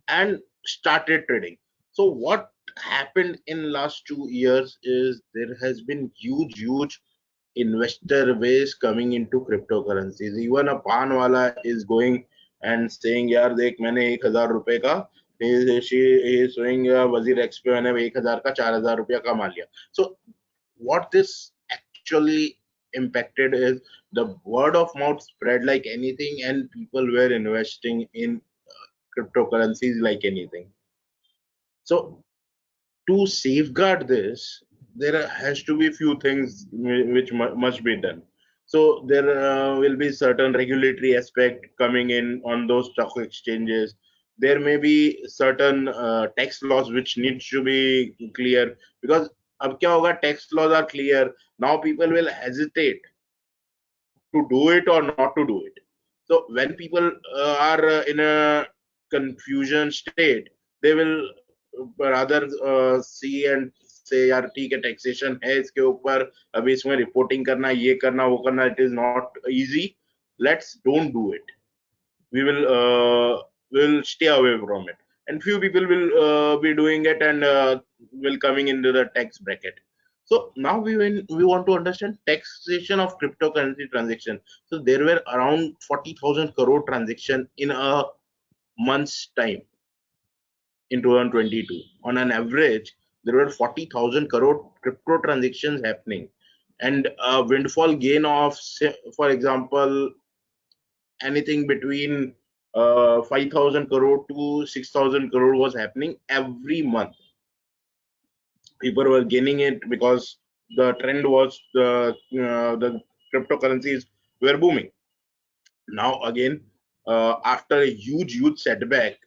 and started trading. So what happened in last 2 years is there has been huge investor base coming into cryptocurrencies. Even a pan wala is going and saying, "यार देख मैंने 1,000 रुपए का she is showing वजीर x पे मैंने 1,000 का 4,000 रुपया कमा लिया." So what this actually impacted is the word of mouth spread like anything, and people were investing in cryptocurrencies like anything. So to safeguard this, there has to be few things which must be done. So there will be certain regulatory aspect coming in on those stock exchanges. There may be certain tax laws which needs to be clear, because अब क्या होगा, tax laws are clear, now people will hesitate to do it or not to do it. So when people are in a confusion state, they will rather see and say, यार ठीक है, taxation है इसके ऊपर, अभी इसमें reporting करना, ये करना, वो करना, it is not easy. Let's don't do it. We will stay away from it, and few people will be doing it and will coming into the tax bracket. So now we want to understand taxation of cryptocurrency transaction. So there were around 40,000 crore transaction in a month's time in 2022. On an average, there were 40,000 crore crypto transactions happening, and a windfall gain of, for example, anything between 5,000 crore to 6,000 crore was happening every month. People were gaining it because the trend was the cryptocurrencies were booming. Now again, after a huge setback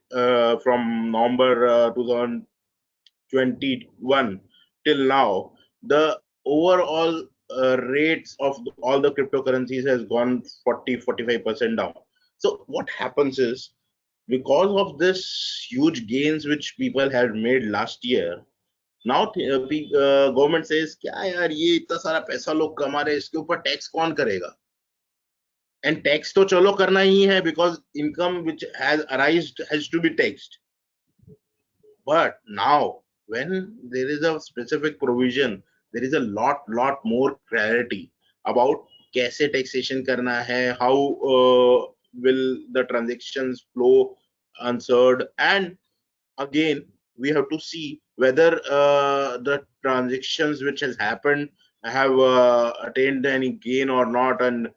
from November 2021 till now, the overall rates of all the cryptocurrencies has gone 40-45% down. So what happens is, because of this huge gains which people had made last year, now government says, क्या यार ये इतना सारा पैसा लोग कमा रहे हैं, इसके ऊपर टैक्स कौन करेगा? And tax तो चलो करना ही है, because income which has arisen has to be taxed. But now when there is a specific provision, there is a lot more clarity about कैसे taxation करना है, how will the transactions flow answered, and again we have to see whether the transactions which has happened have attained any gain or not. And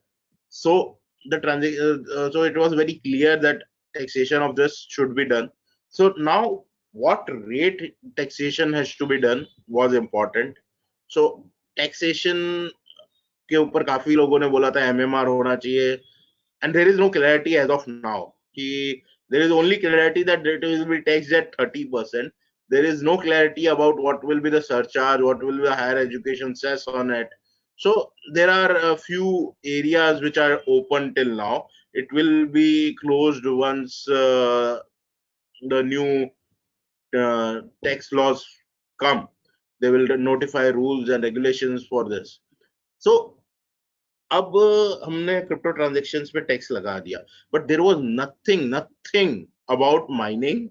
so so it was very clear that taxation of this should be done. So now what rate taxation has to be done was important. So taxation के ऊपर काफी लोगों ने बोला था MMR होना चाहिए, and there is no clarity as of now. There is only clarity that it will be taxed at 30%. There is no clarity about what will be the surcharge, what will be the higher education cess on it. So there are a few areas which are open till now. It will be closed once the new tax laws come. They will notify rules and regulations for this. So अब हमने crypto transactions पे tax लगा दिया, but there was nothing about mining.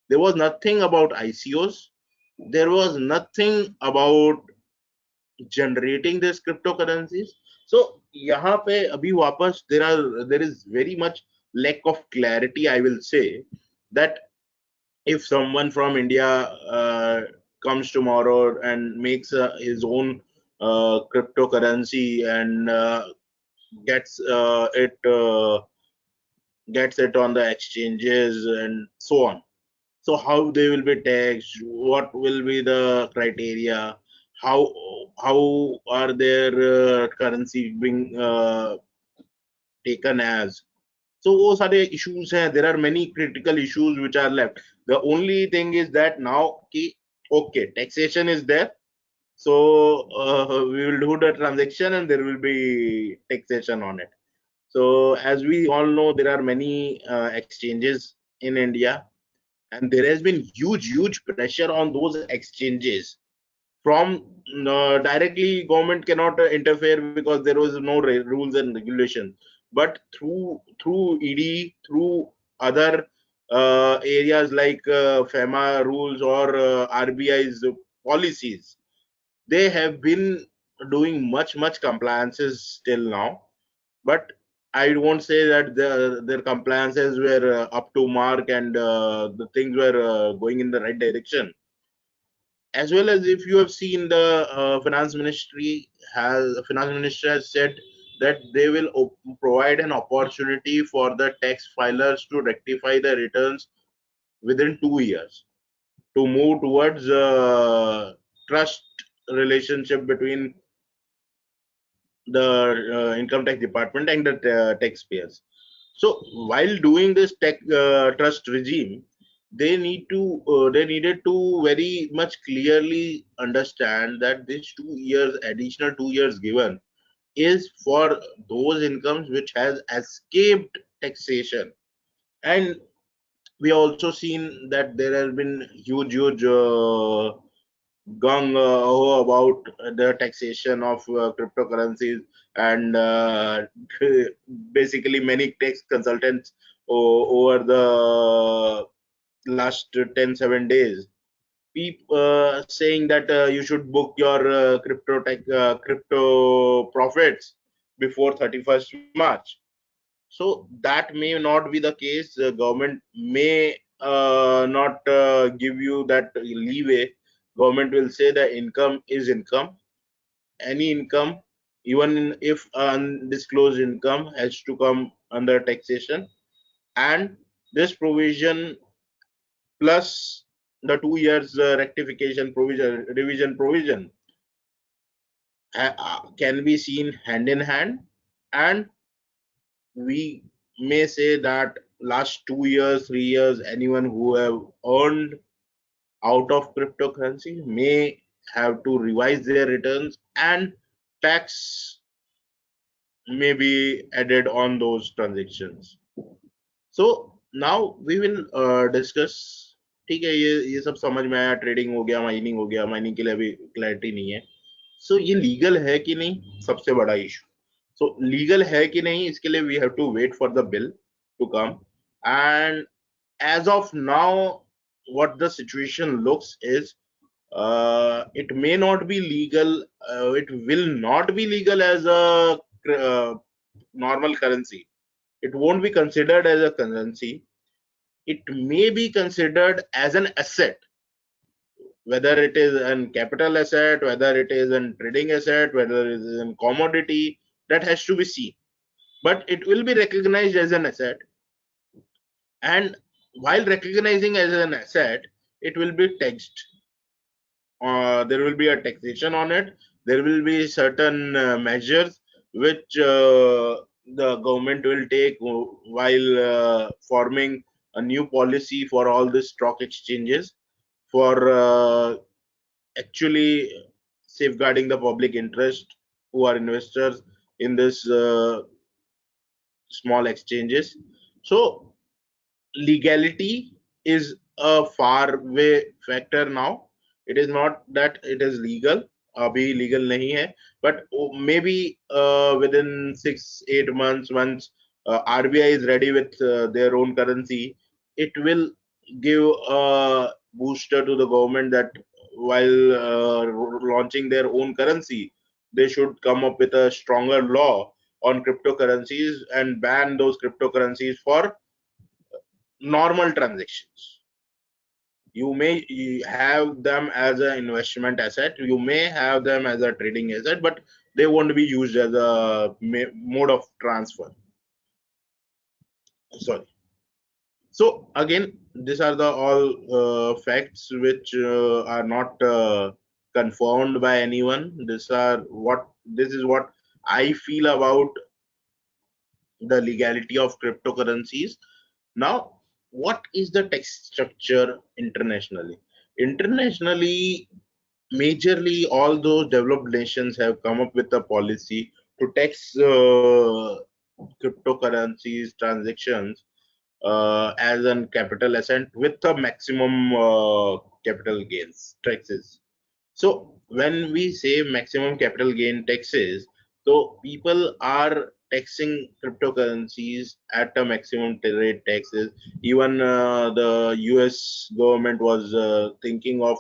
There was nothing about ICOs. There was nothing about generating these cryptocurrencies. So यहाँ पे अभी वापस there is very much lack of clarity, I will say, that if someone from India comes tomorrow and makes his own cryptocurrency and gets it on the exchanges and so on. So how they will be taxed? What will be the criteria? How how are their currency being taken as? So those are the issues. There are many critical issues which are left. The only thing is that now, okay, taxation is there. So we will do the transaction and there will be taxation on it. So as we all know, there are many exchanges in India, and there has been huge pressure on those exchanges. From directly, government cannot interfere because there was no rules and regulations. But through ED, through other areas like FEMA rules or RBI's policies, they have been doing much compliances till now. But I won't say that their compliances were up to mark and the things were going in the right direction. As well as, if you have seen, the finance minister has said that they will provide an opportunity for the tax filers to rectify the returns within 2 years, to move towards trust relationship between the income tax department and the taxpayers. So while doing this trust regime, they needed to very much clearly understand that this 2 years, additional 2 years given, is for those incomes which has escaped taxation. And we also seen that there has been huge gung ho about the taxation of cryptocurrencies, and basically many tax consultants over the last 7 days, saying that you should book your crypto profits before 31st March. So that may not be the case. The government may not give you that leeway. Government will say that income is income. Any income, even if undisclosed income, has to come under taxation. And this provision plus the 2 years rectification provision, revision provision, can be seen hand in hand. And we may say that last 2 years, 3 years, anyone who have earned out of cryptocurrency may have to revise their returns, and tax may be added on those transactions. So now we will discuss. ठीक है, ये सब समझ में आया, trading हो गया, mining के लिए अभी क्लैरिटी नहीं है. सो ये लीगल है कि नहीं, सबसे बड़ा इशू. So legal है कि नहीं, इसके लिए we have to wait for the bill to come. And as of now, what the situation looks is, it may not be legal. It will not be legal as a normal currency. It won't be considered as a currency. It may be considered as an asset, whether it is an capital asset, whether it is a trading asset, whether it is a commodity, that has to be seen. But it will be recognized as an asset. And while recognizing as an asset, it will be taxed. There will be a taxation on it. There will be certain measures which the government will take while forming a new policy for all the stock exchanges, for actually safeguarding the public interest who are investors in this small exchanges. So legality is a far way factor now. It is not that it is legal. अभी legal नहीं है, but maybe within 6-8 months, once RBI is ready with their own currency, it will give a booster to the government that while launching their own currency, they should come up with a stronger law on cryptocurrencies and ban those cryptocurrencies for normal transactions. You may have them as an investment asset, you may have them as a trading asset, but they won't be used as a mode of transfer. Sorry. So again, these are the all facts which are not confirmed by anyone. This is what I feel about the legality of cryptocurrencies. Now, what is the tax structure internationally? Internationally, majorly all those developed nations have come up with a policy to tax cryptocurrencies transactions as an capital asset with a maximum capital gains taxes. So when we say maximum capital gain taxes, so people are taxing cryptocurrencies at a maximum rate taxes. Even the US government was thinking of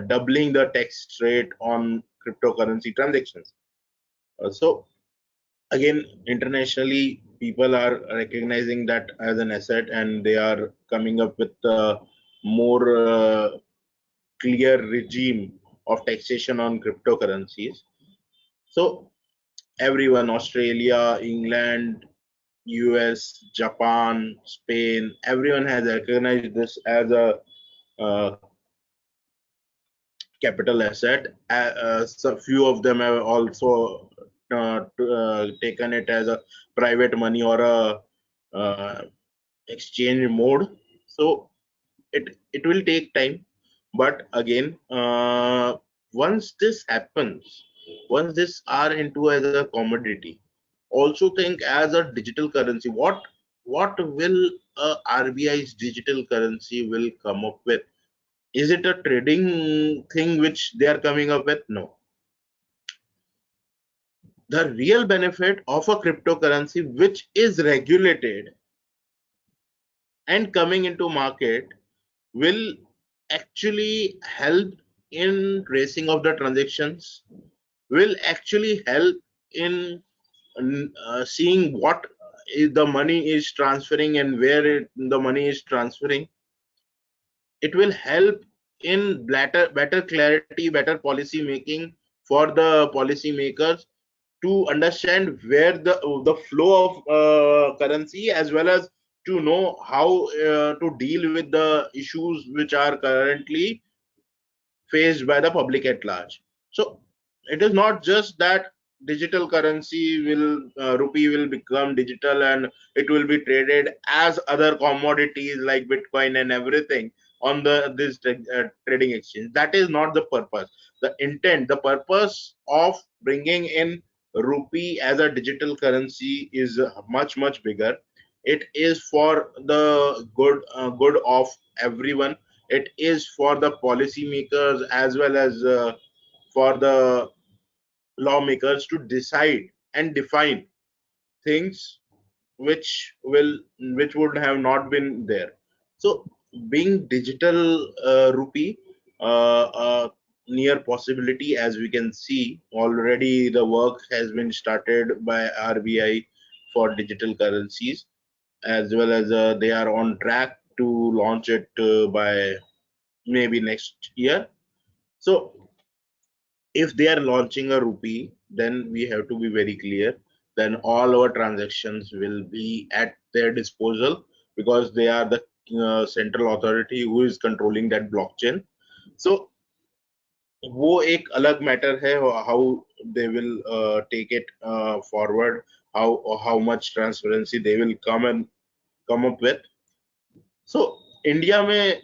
doubling the tax rate on cryptocurrency transactions. So again, internationally, people are recognizing that as an asset, and they are coming up with a more clear regime of taxation on cryptocurrencies. So everyone, Australia, England, US, Japan, Spain, everyone has recognized this as a uh, capital asset. So few of them have also taken it as a private money or a uh, exchange mode. So it will take time, but again, once this happens, once this are into as a commodity, also think as a digital currency. What will RBI's digital currency will come up with? Is it a trading thing which they are coming up with? No. The real benefit of a cryptocurrency which is regulated and coming into market will actually help in tracing of the transactions, will actually help in seeing what the money is transferring and where the money is transferring. It will help in better clarity, better policy making for the policy makers to understand where the flow of currency, as well as to know how to deal with the issues which are currently faced by the public at large. So it is not just that digital currency will rupee will become digital and it will be traded as other commodities like Bitcoin and everything on this trading exchange. That is not the purpose. The intent, the purpose of bringing in rupee as a digital currency is much bigger. It is for the good of everyone. It is for the policymakers as well as for the lawmakers to decide and define things which would have not been there. So being digital rupee, near possibility, as we can see already the work has been started by RBI for digital currencies, as well as they are on track to launch it by maybe next year. So if they are launching a rupee, then we have to be very clear. Then all our transactions will be at their disposal because they are the central authority who is controlling that blockchain. So वो एक अलग matter है, how they will take it forward, how much transparency they will come up with. So India में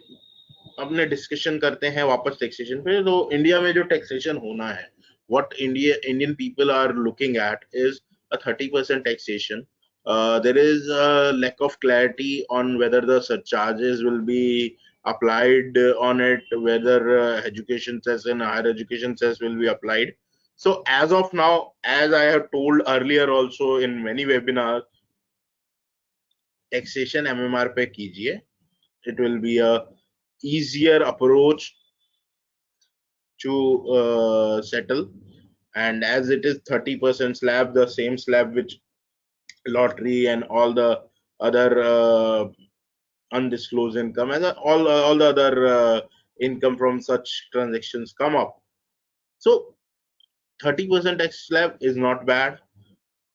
अपने discussion करते हैं वापस taxation पे. तो इंडिया में जो टैक्सेशन होना है, what Indian people are looking at is a 30% taxation. There is a lack of clarity on whether the surcharges will be applied on it, whether education cess and higher education cess will be applied. So as of now, as I have told earlier also in many webinars, taxation MMR पे कीजिए. It will be a easier approach to settle, and as it is 30% slab, the same slab which lottery and all the other undisclosed income, and all the other income from such transactions come up. So 30% tax slab is not bad.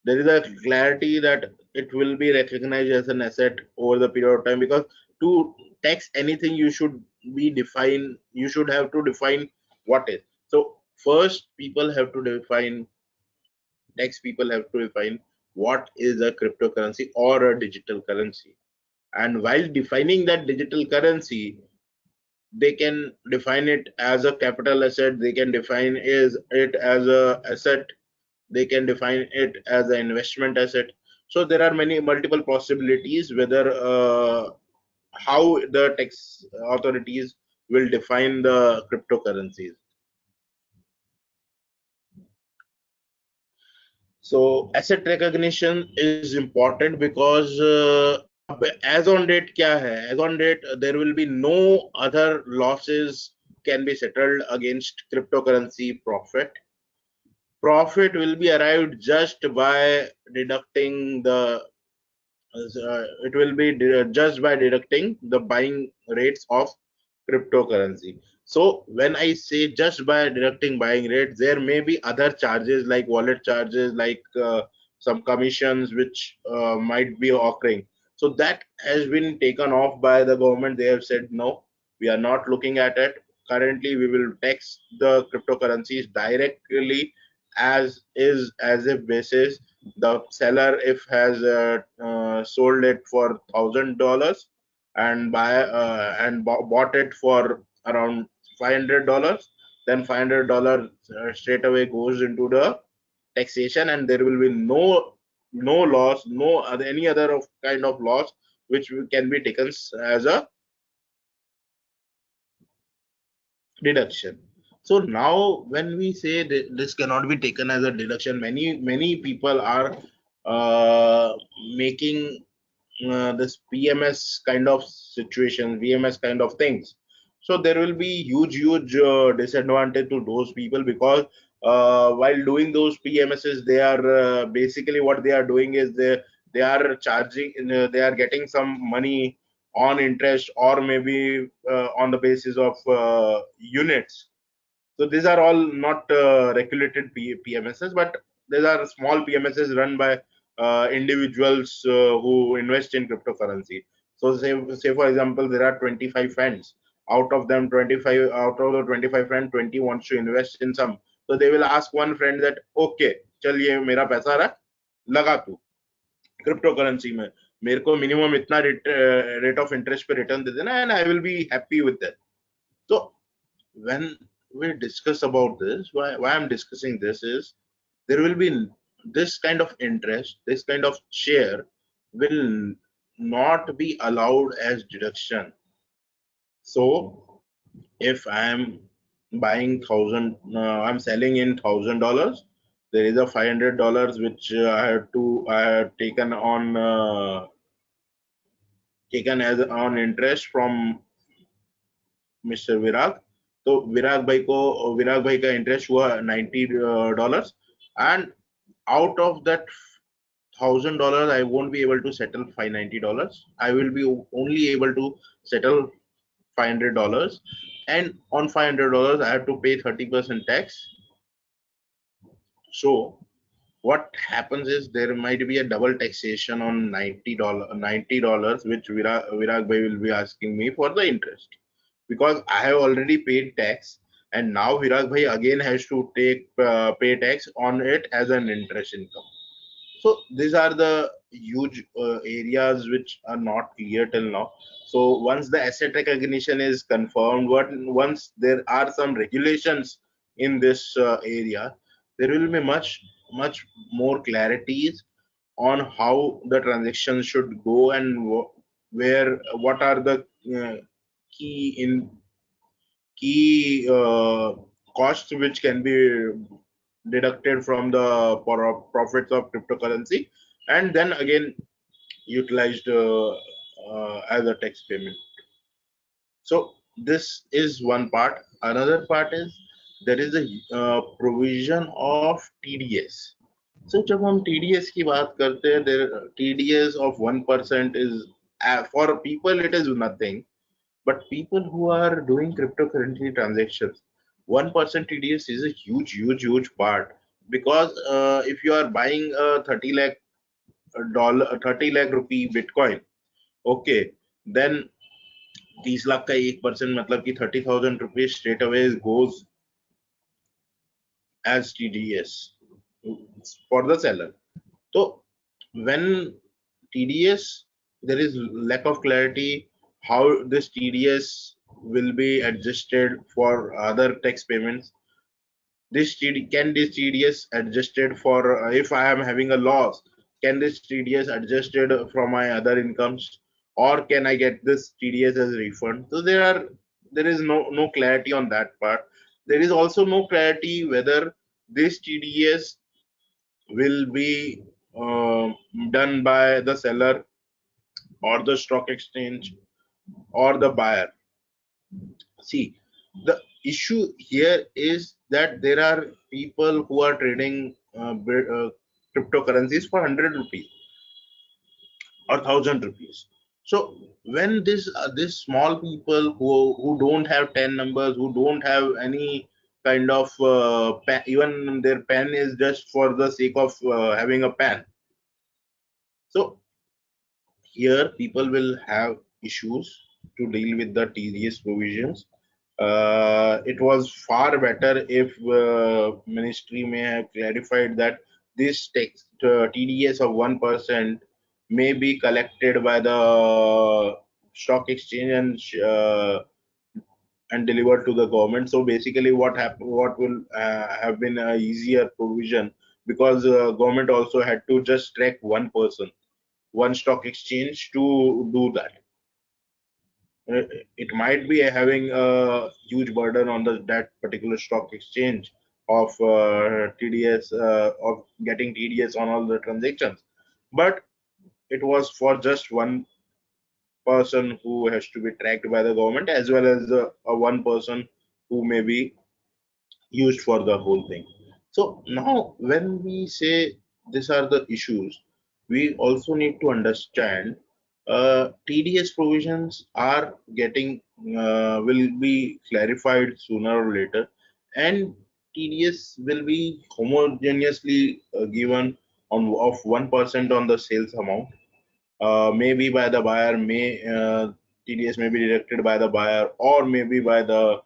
There is a clarity that it will be recognized as an asset over the period of time, because to tax anything you should have to define what is. So first people have to define what is a cryptocurrency or a digital currency. And while defining that digital currency, they can define it as a capital asset, they can define it as a asset, they can define it as an investment asset. So there are multiple possibilities whether how the tax authorities will define the cryptocurrencies. So asset recognition is important because as on date kya hai? As on date there will be no other losses can be settled against cryptocurrency profit. Profit will be arrived just by deducting the it will be judged by deducting the buying rates of cryptocurrency. So when I say just by deducting buying rates, there may be other charges like wallet charges, like some commissions which might be occurring. So that has been taken off by the government. They have said no, we are not looking at it. Currently, we will tax the cryptocurrencies directly as if basis the seller if has sold it for $1,000 and bought it for around $500, then $500 straight away goes into the taxation, and there will be no loss, any other kind of loss which can be taken as a deduction. So now when we say that this cannot be taken as a deduction, many people are making this PMS kind of situation, VMS kind of things. So there will be huge disadvantage to those people, because while doing those PMSs, they are basically what they are doing is they are charging, they are getting some money on interest, or maybe on the basis of units. So these are all not regulated PMSs, but these are small PMSs run by individuals who invest in cryptocurrency. So say for example, there are 25 friends. Out of them, 25 out of the 25 friends, 20 wants to invest in some. So they will ask one friend that, okay, चल ये मेरा पैसा रहा, लगा तू crypto currency में, मेरे को मिनिमम इतना रेट ऑफ इंटरेस्ट पे रिटर्न दे देना, and I will be happy with that. So when we discuss about this, why I'm discussing this is there will be this kind of interest, this kind of share will not be allowed as deduction. So if I'm buying I'm selling in $1,000, there is a $500 which I have taken as on interest from Mr. Virag. तो विराग भाई का interest हुआ $90, and out of that $1,000 I won't be able to settle $590. I will be only able to settle $500, and on $500 I have to pay 30% tax. So what happens is there might be a double taxation on $90, which Virag bhai will be asking me for the interest, because I have already paid tax, and now Virag bhai again has to pay tax on it as an interest income. So these are the huge areas which are not clear till now. So once the asset recognition is confirmed, once there are some regulations in this area, there will be much more clarities on how the transactions should go, and what are the key costs which can be deducted from the profits of cryptocurrency, and then again utilized as a tax payment. So this is one part. Another part is there is a provision of TDS. So जब हम TDS की बात करते हैं, there TDS of 1% is for people it is nothing, but people who are doing cryptocurrency transactions, 1% TDS is a huge part, because if you are buying a 30 lakh dollar, 30 lakh rupee Bitcoin, okay, then 30 lakh का 1% मतलब कि 30,000 rupees straight away goes as TDS for the seller. So when TDS, there is lack of clarity how this TDS will be adjusted for other tax payments. Can this TDS adjusted for if I am having a loss? Can this TDS adjusted from my other incomes, or can I get this TDS as a refund? So there is no clarity on that part. There is also no clarity whether this TDS will be done by the seller or the stock exchange or the buyer. See, the issue here is that there are people who are trading cryptocurrencies for 100 rupees or 1000 rupees. So when this small people who don't have 10 numbers, who don't have any kind of even their pen is just for the sake of having a pen. So here people will have issues to deal with the TDS provisions. It was far better if ministry may have clarified that this text TDS of 1% may be collected by the stock exchange and delivered to the government. So basically, what will have been a easier provision, because government also had to just track one person, one stock exchange to do that. It might be having a huge burden on that particular stock exchange of TDS, of getting TDS on all the transactions, but it was for just one person who has to be tracked by the government, as well as a one person who may be used for the whole thing. So now when we say these are the issues, we also need to understand TDS provisions are getting will be clarified sooner or later, and TDS will be homogeneously given on of 1% on the sales amount, maybe by the buyer, TDS may be deducted by the buyer, or maybe by the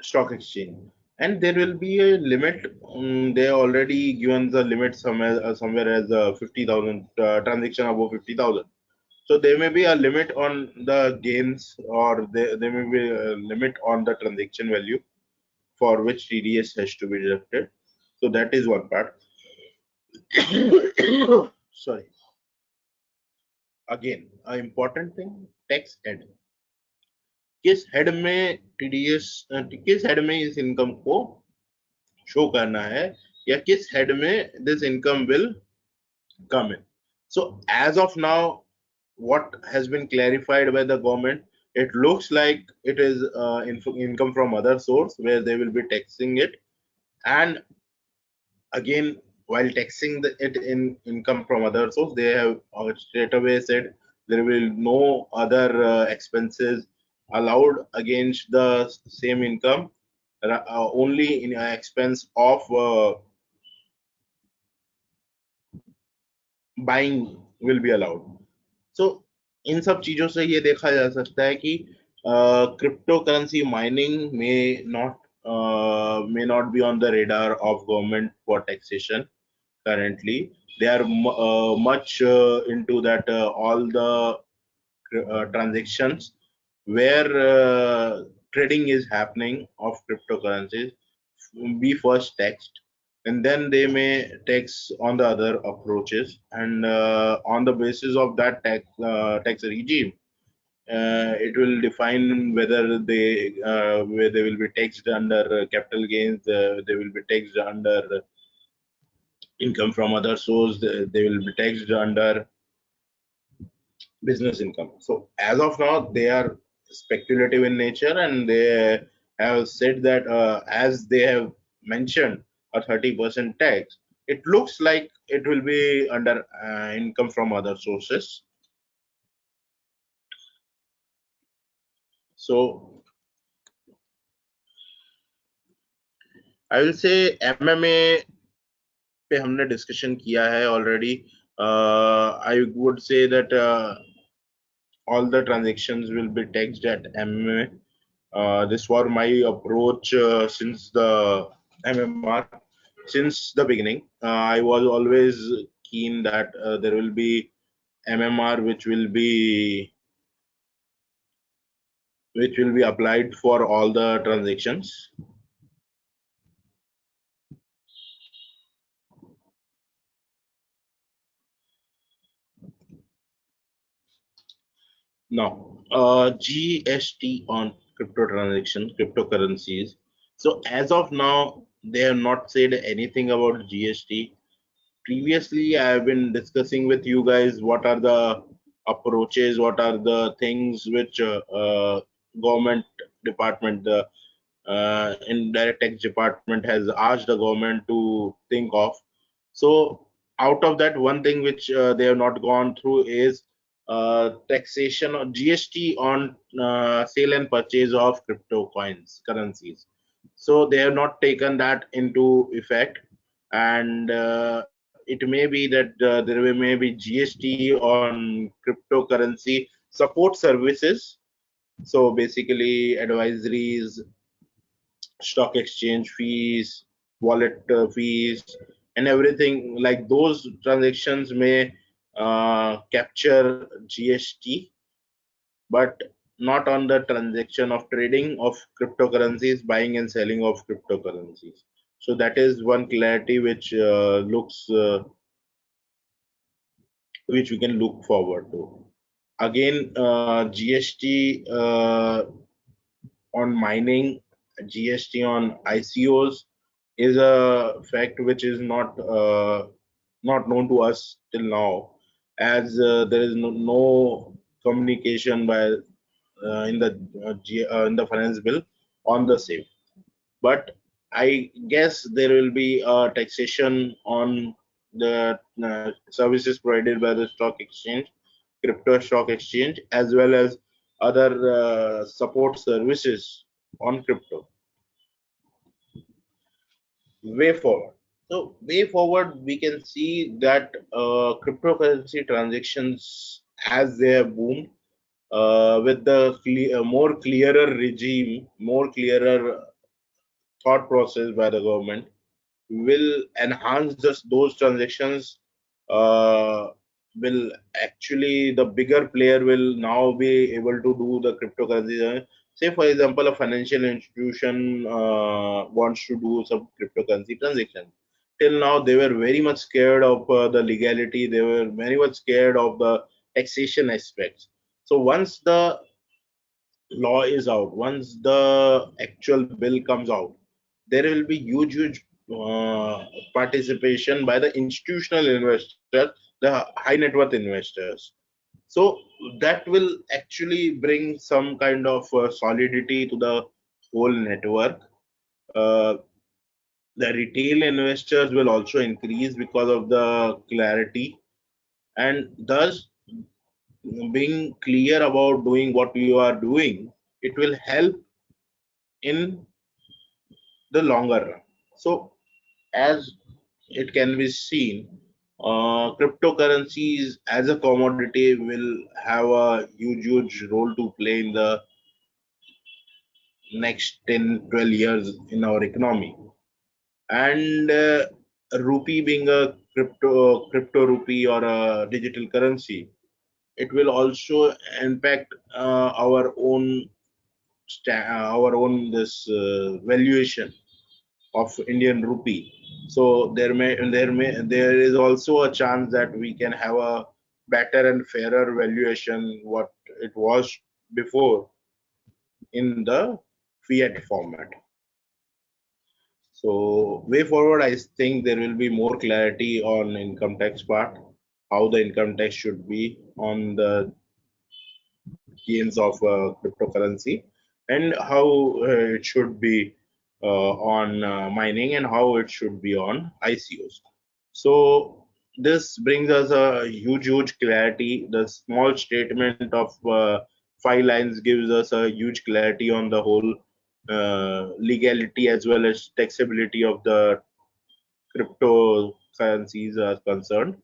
stock exchange, and there will be a limit. They already given the limit somewhere as 50,000 transaction above 50,000. So there may be a limit on the gains, or there may be a limit on the transaction value for which TDS has to be deducted. So that is one part. Sorry. Again, an important thing: tax head. किस head में TDS, किस head में इस income को show करना है, या किस हेड में this income will come in. So as of now, what has been clarified by the government, it looks like it is income from other source where they will be taxing it, and again, while taxing it in income from other source, they have straight away said there will no other expenses allowed against the same income, only in expense of buying will be allowed. So इन सब चीजों से ये देखा जा सकता है कि crypto currency mining may not be on the radar of government for taxation currently. They are much into that all the transactions where trading is happening of cryptocurrencies be first taxed, and then they may tax on the other approaches, and on the basis of that tax regime, it will define where they will be taxed under capital gains, they will be taxed under income from other source, they will be taxed under business income. So as of now, they are speculative in nature, and they have said that as they have mentioned a 30% tax, it looks like it will be under income from other sources. So I will say MMA पे हमने discussion किया है already. I would say that all the transactions will be taxed at MMA. This was my approach since the MMR, since the beginning. I was always keen that there will be MMR which will be applied for all the transactions. Now, GST on crypto transactions, cryptocurrencies. So as of now, they have not said anything about GST. Previously, I have been discussing with you guys what are the approaches, what are the things which government department, the indirect tax department has asked the government to think of. So out of that, one thing which they have not gone through is taxation or GST on sale and purchase of crypto coins, currencies. So they have not taken that into effect, and it may be that there may be GST on cryptocurrency support services. So basically, advisories, stock exchange fees, wallet fees, and everything like those transactions may capture GST, but not on the transaction of trading of cryptocurrencies, buying and selling of cryptocurrencies. So that is one clarity which looks which we can look forward to. Again, GST on mining, GST on ICOs is a fact which is not known to us till now, as there is no communication by in the finance bill on the same. But I guess there will be a taxation on the services provided by the stock exchange, crypto stock exchange, as well as other support services on crypto. Way forward. So way forward, we can see that cryptocurrency transactions, as they have boomed, with the more clearer regime, more clearer thought process by the government, will enhance those transactions. Uh, will actually the bigger player will now be able to do the cryptocurrency. Say, for example, a financial institution wants to do some cryptocurrency transaction. Till now, they were very much scared of the legality. They were very much scared of the taxation aspects. So once the law is out, once the actual bill comes out, there will be huge participation by the institutional investors, the high net worth investors. So that will actually bring some kind of solidity to the whole network. Uh, the retail investors will also increase because of the clarity, and thus being clear about doing what you are doing, it will help in the longer run. So, as it can be seen, cryptocurrencies as a commodity will have a huge role to play in the next 10, 12 years in our economy. And rupee being a crypto rupee or a digital currency, it will also impact our own this valuation of Indian rupee. So there is also a chance that we can have a better and fairer valuation what it was before in the fiat format. So way forward, I think there will be more clarity on income tax part, how the income tax should be on the gains of cryptocurrency, and how it should be on mining, and how it should be on ICOs. So this brings us a huge clarity. The small statement of 5 lines gives us a huge clarity on the whole legality as well as taxability of the cryptocurrencies are concerned.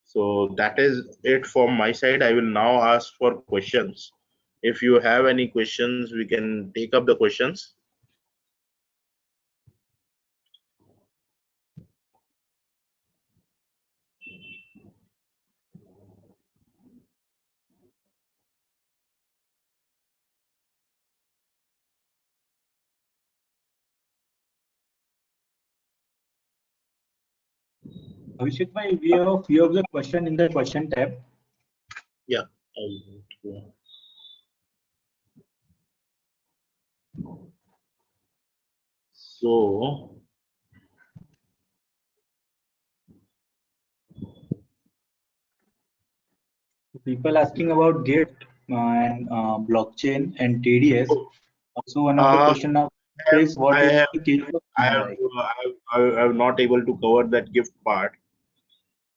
So that is it from my side. I will now ask for questions. If you have any questions, we can take up the questions. Abhishek bhai, we have a few of the question in the question tab. Yeah. So People asking about gift and blockchain and TDS. Also, one of the uh, question now is what I is have the case of I have not able to cover that gift part.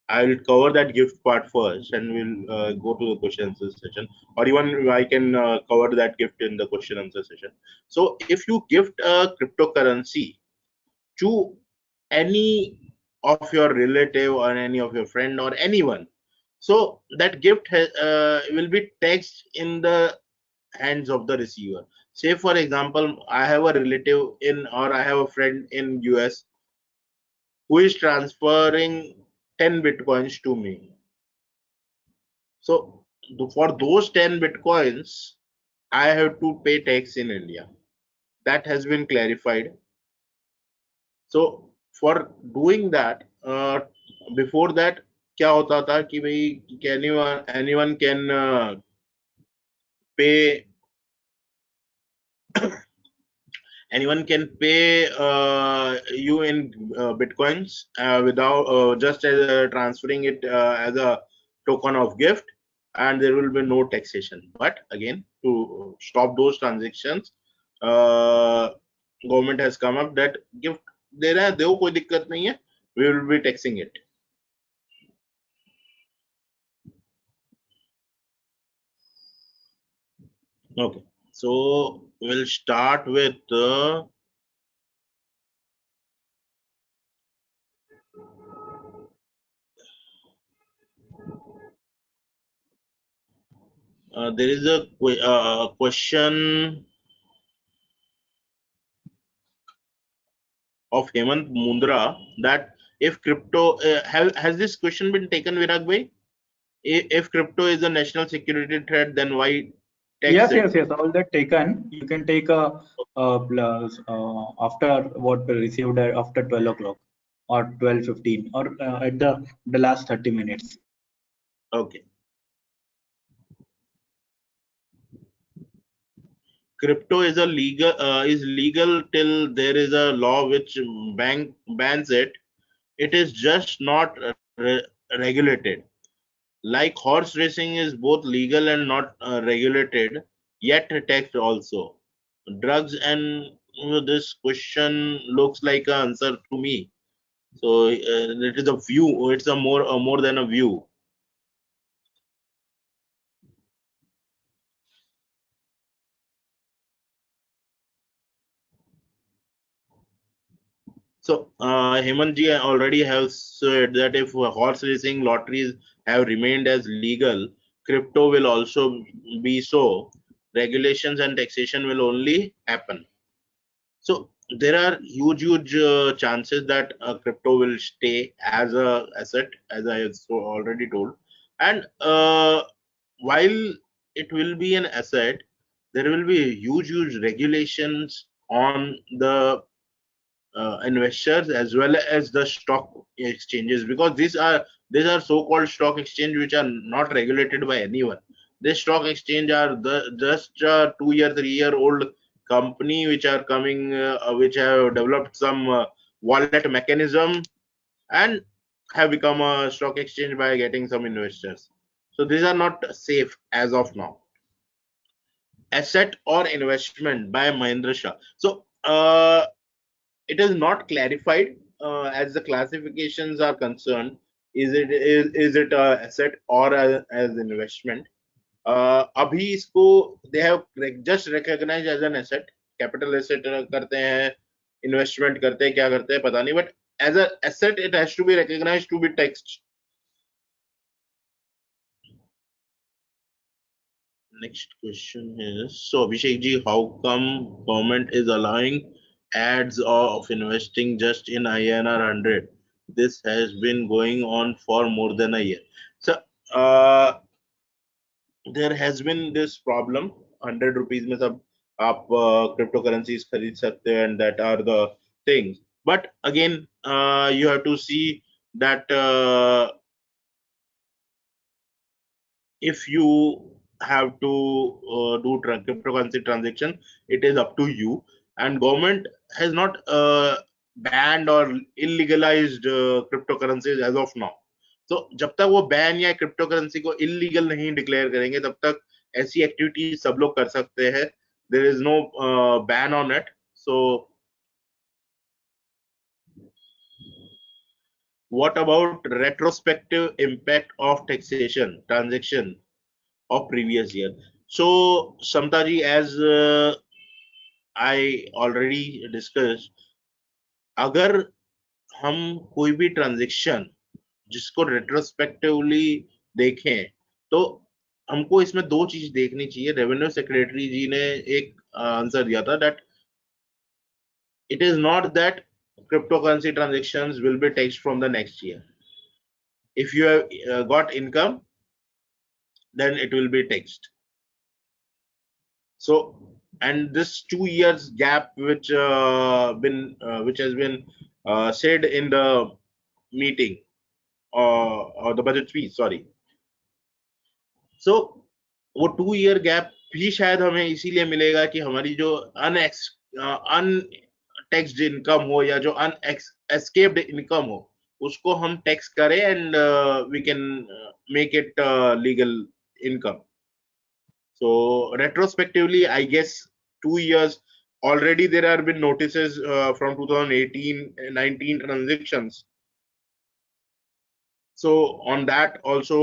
I will cover that gift part first, and we'll go to the question answer session. Or even I can cover that gift in the question answer session. So, if you gift a cryptocurrency to any of your relative or any of your friend or anyone, so that gift will be taxed in the hands of the receiver. Say, for example, I have a relative in or I have a friend in US who is transferring 10 bitcoins to me. So for those 10 bitcoins, I have to pay tax in India. That has been clarified. So for doing that, before that, क्या होता था कि भाई anyone can pay anyone can pay you in bitcoins without just as transferring it as a token of gift, and there will be no taxation. But again, to stop those transactions, government has come up that gift दे रहा है, दो कोई दिक्कत नहीं है, we will be taxing it. Okay, so we'll start with there is a question of Hemant Mundra that if crypto has this question been taken, Virag bhai? If crypto is a national security threat, then why tax Yes, it? yes. All that taken. You can take a plus after what we received after 12 o'clock or 12:15 or at the last 30 minutes. Okay. Crypto is legal till there is a law which bans it. It is just not regulated. Like horse racing is both legal and not regulated, yet taxed also. Drugs and this question looks like an answer to me. So it is a view. It's a more than a view. So Hemantji already has said that if horse racing lotteries have remained as legal, crypto will also be so. Regulations and taxation will only happen. So there are huge chances that crypto will stay as a asset, as I have so already told. And while it will be an asset, there will be huge regulations on the investors as well as the stock exchanges, because these are so-called stock exchange which are not regulated by anyone. This stock exchange are just 2 year 3 year old company which are coming which have developed some wallet mechanism and have become a stock exchange by getting some investors. So these are not safe as of now. Asset or investment by Mahendra Shah. So it is not clarified as the classifications are concerned, is it a asset or as investment? अभी इसको they have just recognized as an asset, capital asset करते हैं, investment करते हैं, क्या करते हैं पता नहीं, but as a asset it has to be recognized to be taxed. Next question is, so Abhishek ji, how come government is allowing ads of investing just in INR 100? This has been going on for more than a year. So there has been this problem. 100 rupees में सब आप cryptocurrencies खरीद सकते हैं, and that are the things. But again, you have to see that if you have to do cryptocurrency transaction, it is up to you, and government has not banned or illegalized cryptocurrencies as of now. तो जब तक वो ban या crypto currency को illegal नहीं declare करेंगे, तब तक ऐसी एक्टिविटी सब लोग कर सकते हैं. There is no ban on it. So what about retrospective impact of taxation transaction of previous year? So Samtaji, as I already discussed, अगर हम कोई भी ट्रांजेक्शन जिसको रेट्रोस्पेक्टिवली देखें, तो हमको इसमें दो चीज देखनी चाहिए. रेवेन्यू सेक्रेटरी जी ने एक आंसर दिया था that it is not that cryptocurrency transactions will be taxed from the next year. If you have got income, then it will be taxed. So, and this 2 years gap which has been said in the meeting or the budget speech, sorry. So वो 2 year gap भी शायद हमें इसीलिए मिलेगा कि हमारी जो अनटैक्स्ड income हो या जो अनएस्केप्ड इनकम हो, उसको हम टैक्स करें and we can make it legal income. So retrospectively, I guess 2 years already there have been notices from 2018-19 transactions. So on that also,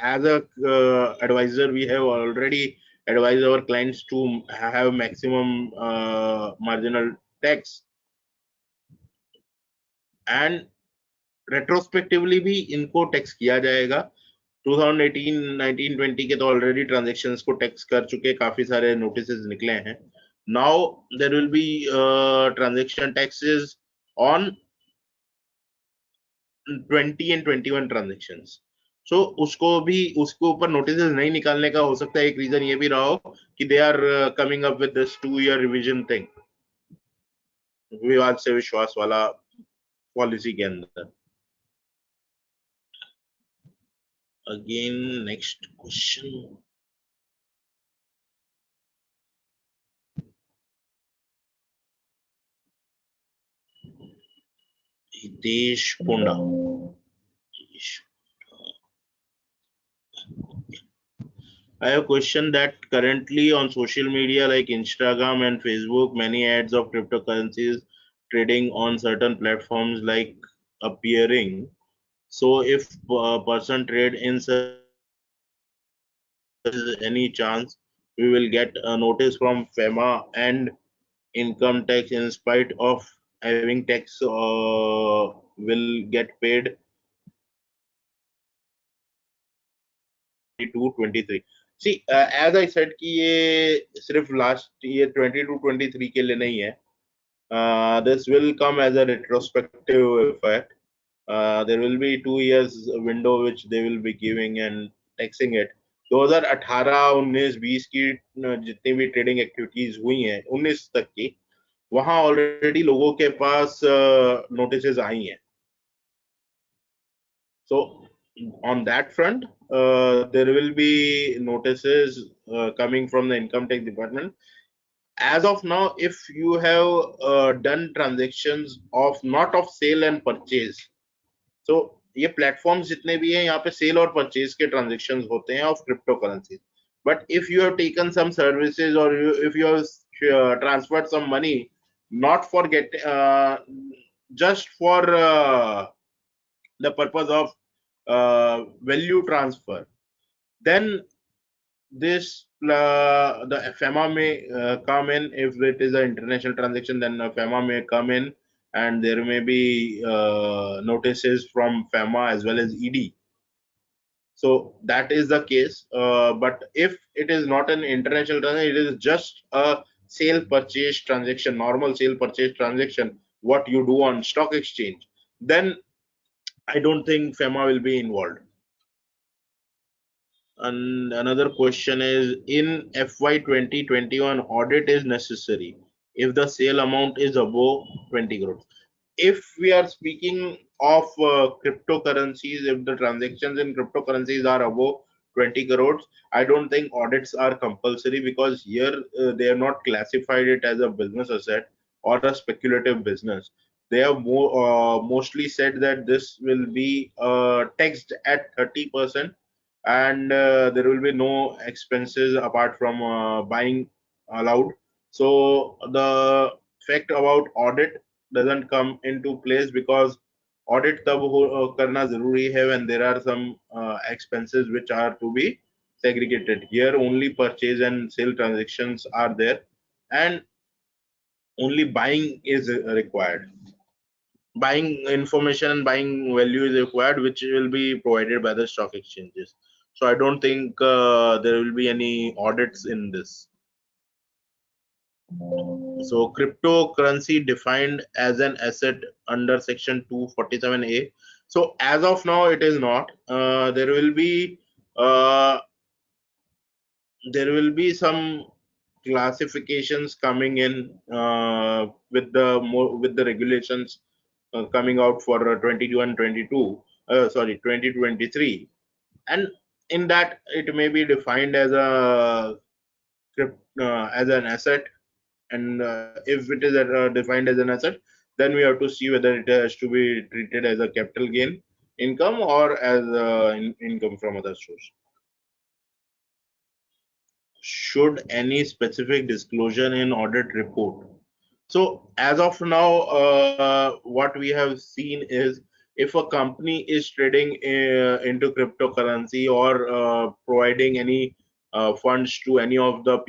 as a advisor, we have already advised our clients to have maximum marginal tax, and retrospectively भी इनको tax किया जाएगा. 2018, 19, 20 के तो already transactions को tax कर चुके, काफी सारे नोटिसेस निकले हैं. Now there will be transaction taxes on 20 and 21 transactions. So उसके ऊपर नोटिसेस नहीं निकालने का हो सकता है एक रीजन ये भी रहा हो कि they are coming up with this 2 year revision thing, Vivad se विश्वास वाला पॉलिसी के अंदर. Again, next question. Deshmukh. I have a question that currently on social media like Instagram and Facebook, many ads of cryptocurrencies trading on certain platforms like appearing. So if a person trade in such, any chance we will get a notice from FEMA and income tax in spite of having tax will get paid 22-23. See, as I said कि ये सिर्फ last year 22-23 के लिए नहीं है. This will come as a retrospective effect. There will be 2 years window which they will be giving and taxing it. 2018, 19, 20 की जितनी भी ट्रेडिंग एक्टिविटीज हुई हैं 19 तक की, वहां ऑलरेडी लोगों के पास नोटिसेस आई हैं. So on that front, there will be notices coming from the income tax department. As of now, if you have done transactions of not of sale and purchase, so ये platforms जितने भी हैं यहाँ पे cell और purchase के transactions होते हैं of crypto currency. But if you have taken some services और if you have transferred some money not for just for the purpose of value transfer, then this the FEMA may come in. If it is an international transaction, then FEMA may come in, and there may be notices from FEMA as well as ED. So that is the case. But if it is not an international transaction, it is just a sale purchase transaction, normal sale purchase transaction, what you do on stock exchange, then I don't think FEMA will be involved. And another question is, in FY 2021, audit is necessary if the sale amount is above 20 crores. If we are speaking of cryptocurrencies, if the transactions in cryptocurrencies are above 20 crores, I don't think audits are compulsory, because here they have not classified it as a business asset or a speculative business. They have mostly said that this will be taxed at 30%, and there will be no expenses apart from buying allowed. So the fact about audit doesn't come into place, because audit tab karna zaruri hai when there are some expenses which are to be segregated. Here only purchase and sale transactions are there, and only buying is required. Buying information and buying value is required, which will be provided by the stock exchanges. So I don't think there will be any audits in this. So cryptocurrency defined as an asset under section 247A. So as of now it is not. Uh, there will be some classifications coming in with the regulations coming out for 22 and 22, sorry, 2023, and in that it may be defined as a as an asset, and if it is defined as an asset, then we have to see whether it has to be treated as a capital gain income or as income from other source. Should any specific disclosure in audit report? So as of now, what we have seen is, if a company is trading into cryptocurrency or providing any funds to any of the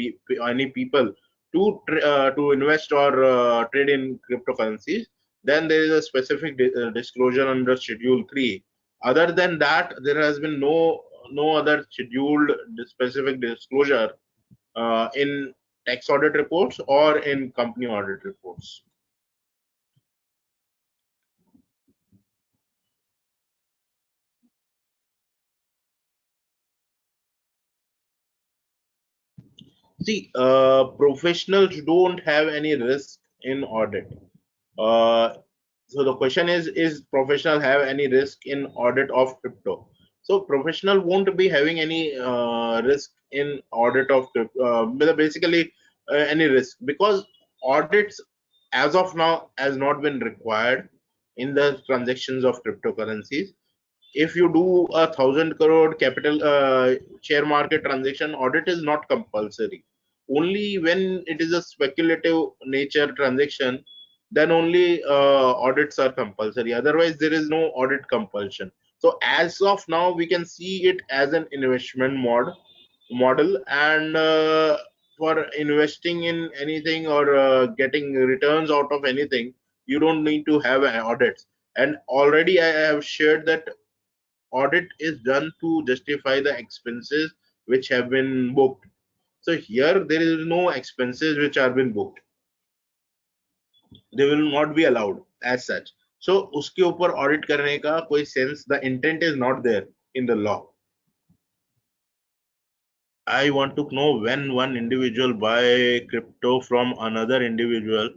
any people to invest or trade in cryptocurrencies, then there is a specific disclosure under Schedule 3. Other than that, there has been no other scheduled specific disclosure in tax audit reports or in company audit reports. See, professionals don't have any risk in audit. Uh, so the question is professional have any risk in audit of crypto? So professional won't be having any risk in audit of crypto, basically any risk, because audits as of now has not been required in the transactions of cryptocurrencies. If you do 1,000 crore capital share market transaction, audit is not compulsory. Only when it is a speculative nature transaction, then only audits are compulsory. Otherwise there is no audit compulsion. So as of now we can see it as an investment model, and for investing in anything or getting returns out of anything, you don't need to have audits. And already I have shared that audit is done to justify the expenses which have been booked. So here there is no expenses which are been booked. They will not be allowed as such. So uske upar audit karne ka koi sense, the intent is not there in the law. I want to know, when one individual buy crypto from another individual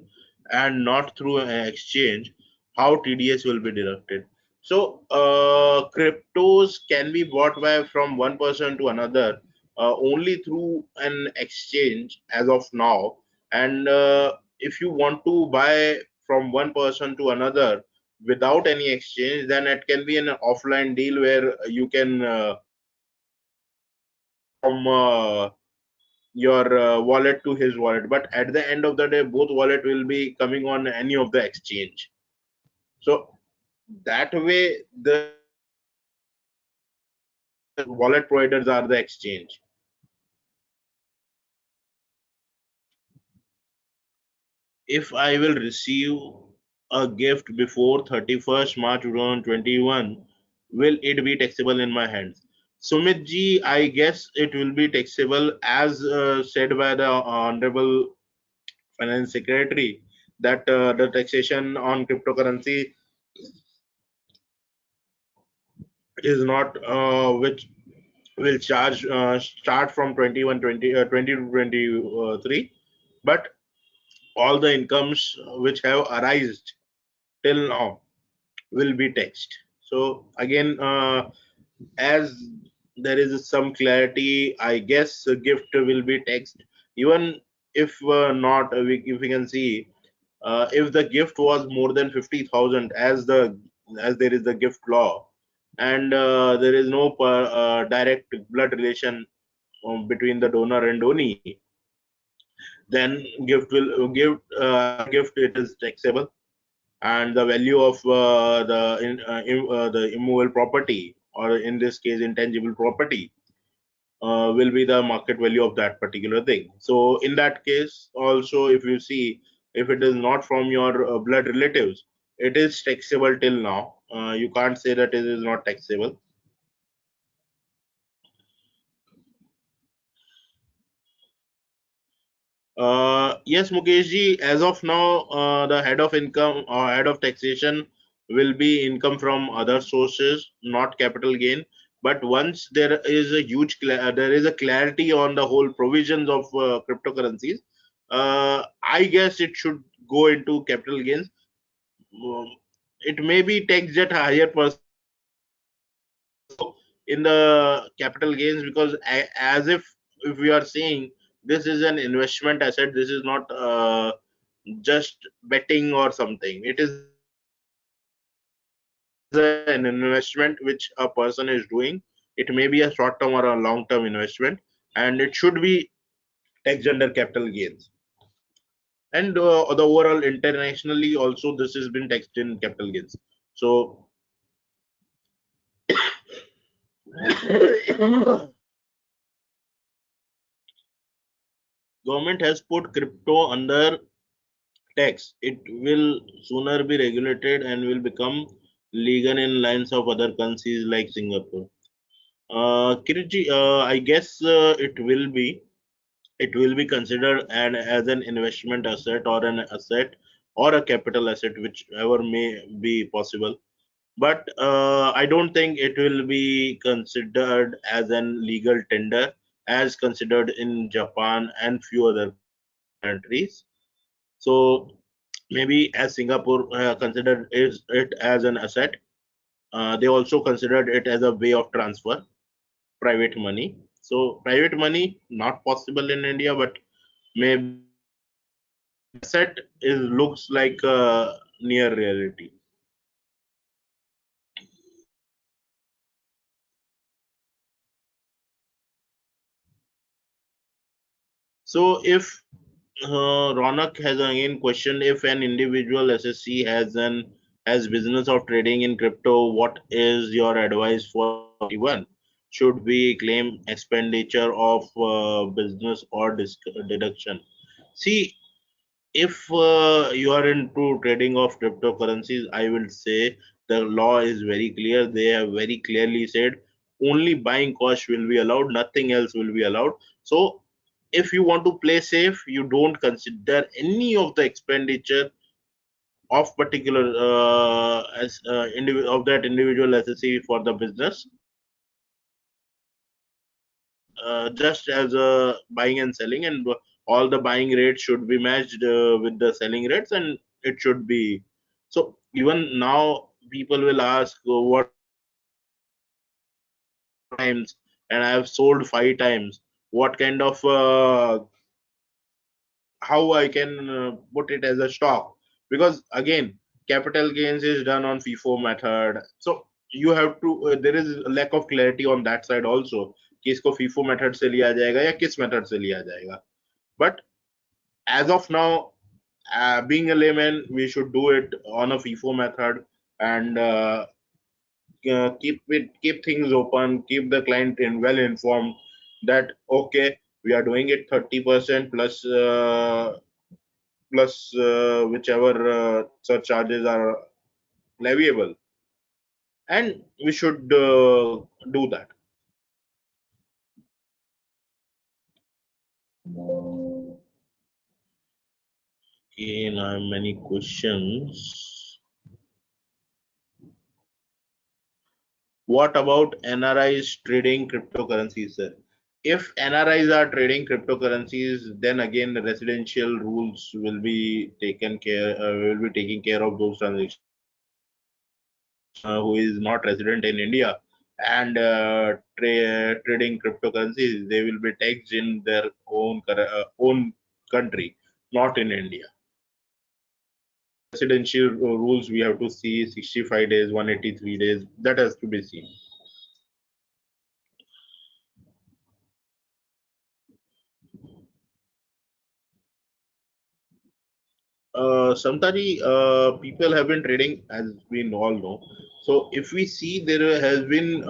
and not through an exchange, how TDS will be deducted. So cryptos can be bought by from one person to another only through an exchange as of now. And if you want to buy from one person to another without any exchange, then it can be an offline deal where you can transfer from your wallet to his wallet, but at the end of the day both wallet will be coming on any of the exchange. So that way, the wallet providers are the exchange. If I will receive a gift before 31st March 2021, will it be taxable in my hands? Sumit ji, I guess it will be taxable as said by the Honorable Finance Secretary that the taxation on cryptocurrency is not which will charge start from 20 to 23, but all the incomes which have arisen till now will be taxed. So again, as there is some clarity, I guess a gift will be taxed. Even if not, if we can see, if the gift was more than 50,000, as there is the gift law, and there is no direct blood relation between the donor and donee, then gift will give as a gift it is taxable, and the value of the immovable property, or in this case intangible property, will be the market value of that particular thing. So in that case also, if you see, if it is not from your blood relatives, it is taxable till now. You can't say that it is not taxable. Yes, Mukeshji, as of now, the head of income or head of taxation will be income from other sources, not capital gain. But once there is a there is a clarity on the whole provisions of cryptocurrencies, I guess it should go into capital gains. Um, it may be taxed at a higher percentage, but also in the capital gains, because as if we are saying this is an investment asset, this is not just betting or something. It is an investment which a person is doing. It may be a short term or a long term investment, and it should be taxed under capital gains. And the overall internationally also this has been taxed in capital gains. So government has put crypto under tax. It will sooner be regulated and will become legal in lines of other countries like Singapore. Kiriji, I guess it will be considered as an investment asset, or an asset, or a capital asset, whichever may be possible. But I don't think it will be considered as an legal tender as considered in Japan and few other countries. So maybe as Singapore considered it as an asset, they also considered it as a way of transfer private money. So private money not possible in India, but maybe asset is looks like a near reality. So if Ronak has again questioned, if an individual SSC has business of trading in crypto, what is your advice for 21? Should we claim expenditure of business or deduction? See, if you are into trading of cryptocurrencies, I will say the law is very clear. They have very clearly said only buying cost will be allowed, nothing else will be allowed. So if you want to play safe, you don't consider any of the expenditure of particular of that individual SSC for the business. Just as a buying and selling, and all the buying rates should be matched with the selling rates, and it should be so. Even now people will ask, what times, and I have sold 5 times, what kind of how I can put it as a stock, because again capital gains is done on FIFO method. So you have to there is a lack of clarity on that side also कि इसको FIFO method से लिया जाएगा या किस method से लिया जाएगा. But as of now, being a layman, we should do it on a FIFO method, and keep things open, keep the client well informed that okay, we are doing it 30% plus whichever surcharges are leviable, and we should do that. Again, I have many questions. What about NRIs trading cryptocurrencies, sir? If NRIs are trading cryptocurrencies, then again the residential rules will be taking care of those transactions. Who is not resident in India and trading cryptocurrencies, they will be taxed in their own country, not in India. Residential rules we have to see 65 days, 183 days. That has to be seen. Sometimes people have been trading, as we all know. So if we see, there has been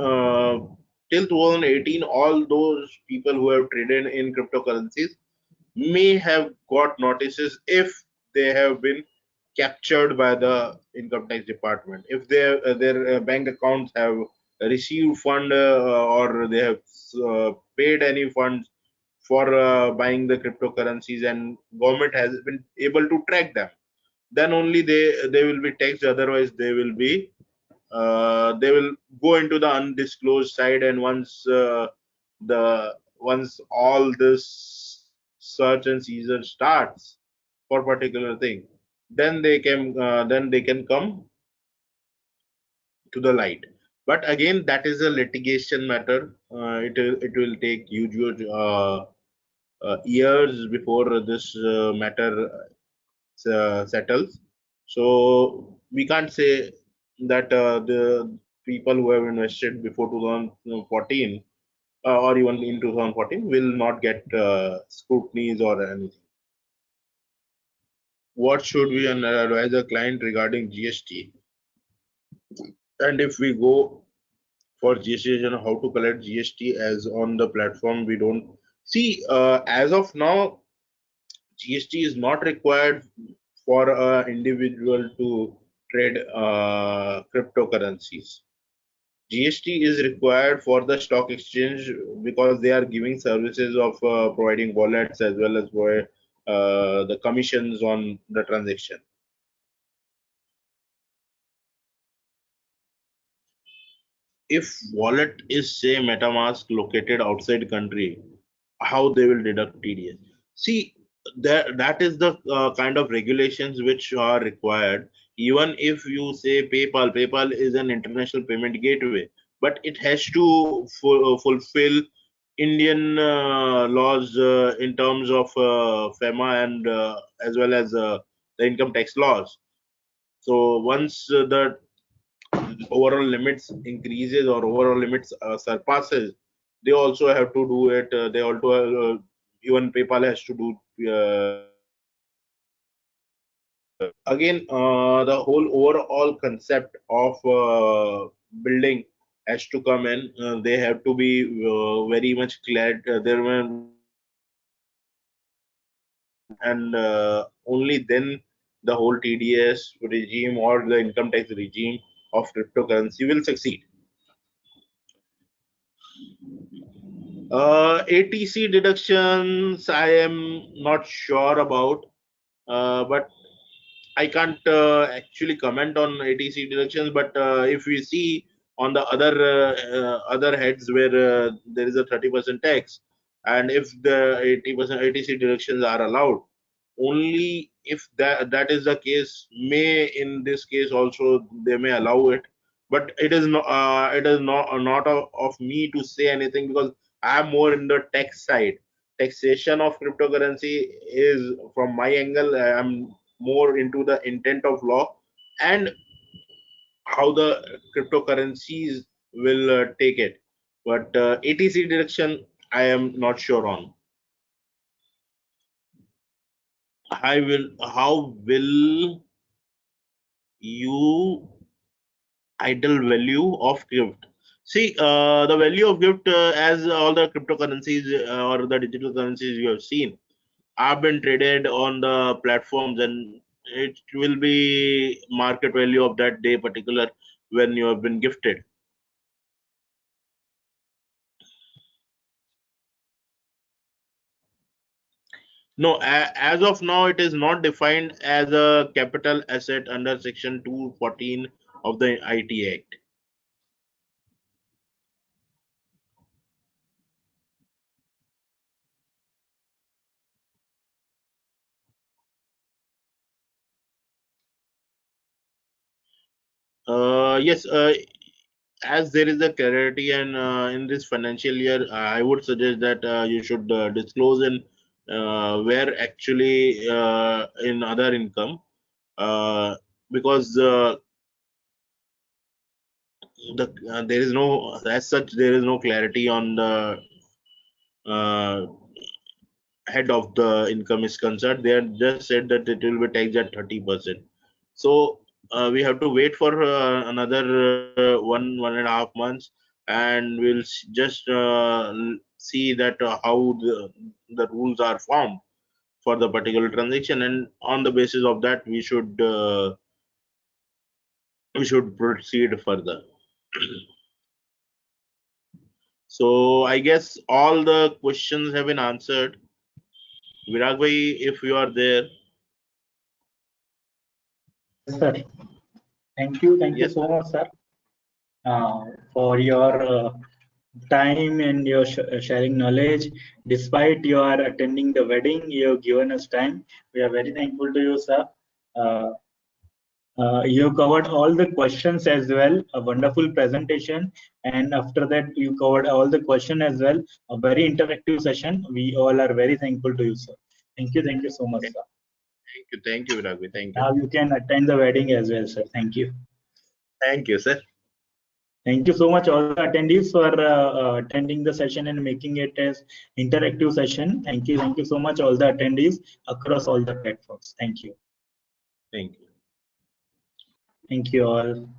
till 2018, all those people who have traded in cryptocurrencies may have got notices if they have been captured by the income tax department. If their bank accounts have received fund or they have paid any funds for buying the cryptocurrencies and government has been able to track them, then only they will be taxed. Otherwise they will go into the undisclosed side, and once all this search and seizure starts for particular thing, then they can come to the light. But again, that is a litigation matter. It will take huge years before this matter settles. So we can't say that the people who have invested before 2014 or even in 2014 will not get scrutinies or anything. What should we advise a client regarding GST? And if we go for GST, how to collect GST, as on the platform we don't see as of now GST is not required for an individual to trade cryptocurrencies. GST is required for the stock exchange because they are giving services of providing wallets as well as for the commissions on the transaction. If wallet is say MetaMask located outside country, how they will deduct TDS? See, that is the kind of regulations which are required. Even if you say PayPal is an international payment gateway, but it has to fulfill Indian laws in terms of FEMA and as well as the income tax laws. So once the overall limits increases or overall limits surpasses, they also have to do it. They also even PayPal has to do. Again, the whole overall concept of building has to come in. They have to be very much clear. And only then the whole TDS regime or the income tax regime of cryptocurrency will succeed. ATC deductions, I am not sure about, but I can't actually comment on ATC deductions. But if we see on the other heads where there is a 30% tax, and if the 80% ATC deductions are allowed, only if that is the case, may in this case also they may allow it. But it is not of me to say anything because I am more in the tax side. Taxation of cryptocurrency is from my angle. I am more into the intent of law and how the cryptocurrencies will take it. But ATC deduction, I am not sure on. How will you idle value of gift. See, the value of gift, as all the cryptocurrencies or the digital currencies you have seen, have been traded on the platforms, and it will be market value of that day particular when you have been gifted. No, as of now, it is not defined as a capital asset under Section 214 of the IT Act. Yes, as there is a clarity, and in this financial year, I would suggest that you should disclose in where actually in other income, because there is no, as such, there is no clarity on the uh, head of the income is concerned. They have just said that it will be taxed at 30%. So we have to wait for another 1.5 months, and we'll just see that how the rules are formed for the particular transaction, and on the basis of that we should proceed further. So I guess all the questions have been answered. Virag bhai, if you are there. Yes, sir. Thank you Yes. so much, sir, for your time and your sharing knowledge. Despite you are attending the wedding, you have given us time. We are very thankful to you, sir. You covered all the questions as well. A wonderful presentation, and after that, you covered all the question as well. A very interactive session. We all are very thankful to you, sir. Thank you so much, sir. Thank you, Virag bhai. Thank you. Now you can attend the wedding as well, sir. Thank you. Thank you, sir. Thank you so much, all the attendees, for attending the session and making it as interactive session. Thank you so much, all the attendees across all the platforms. Thank you. Thank you. Thank you all.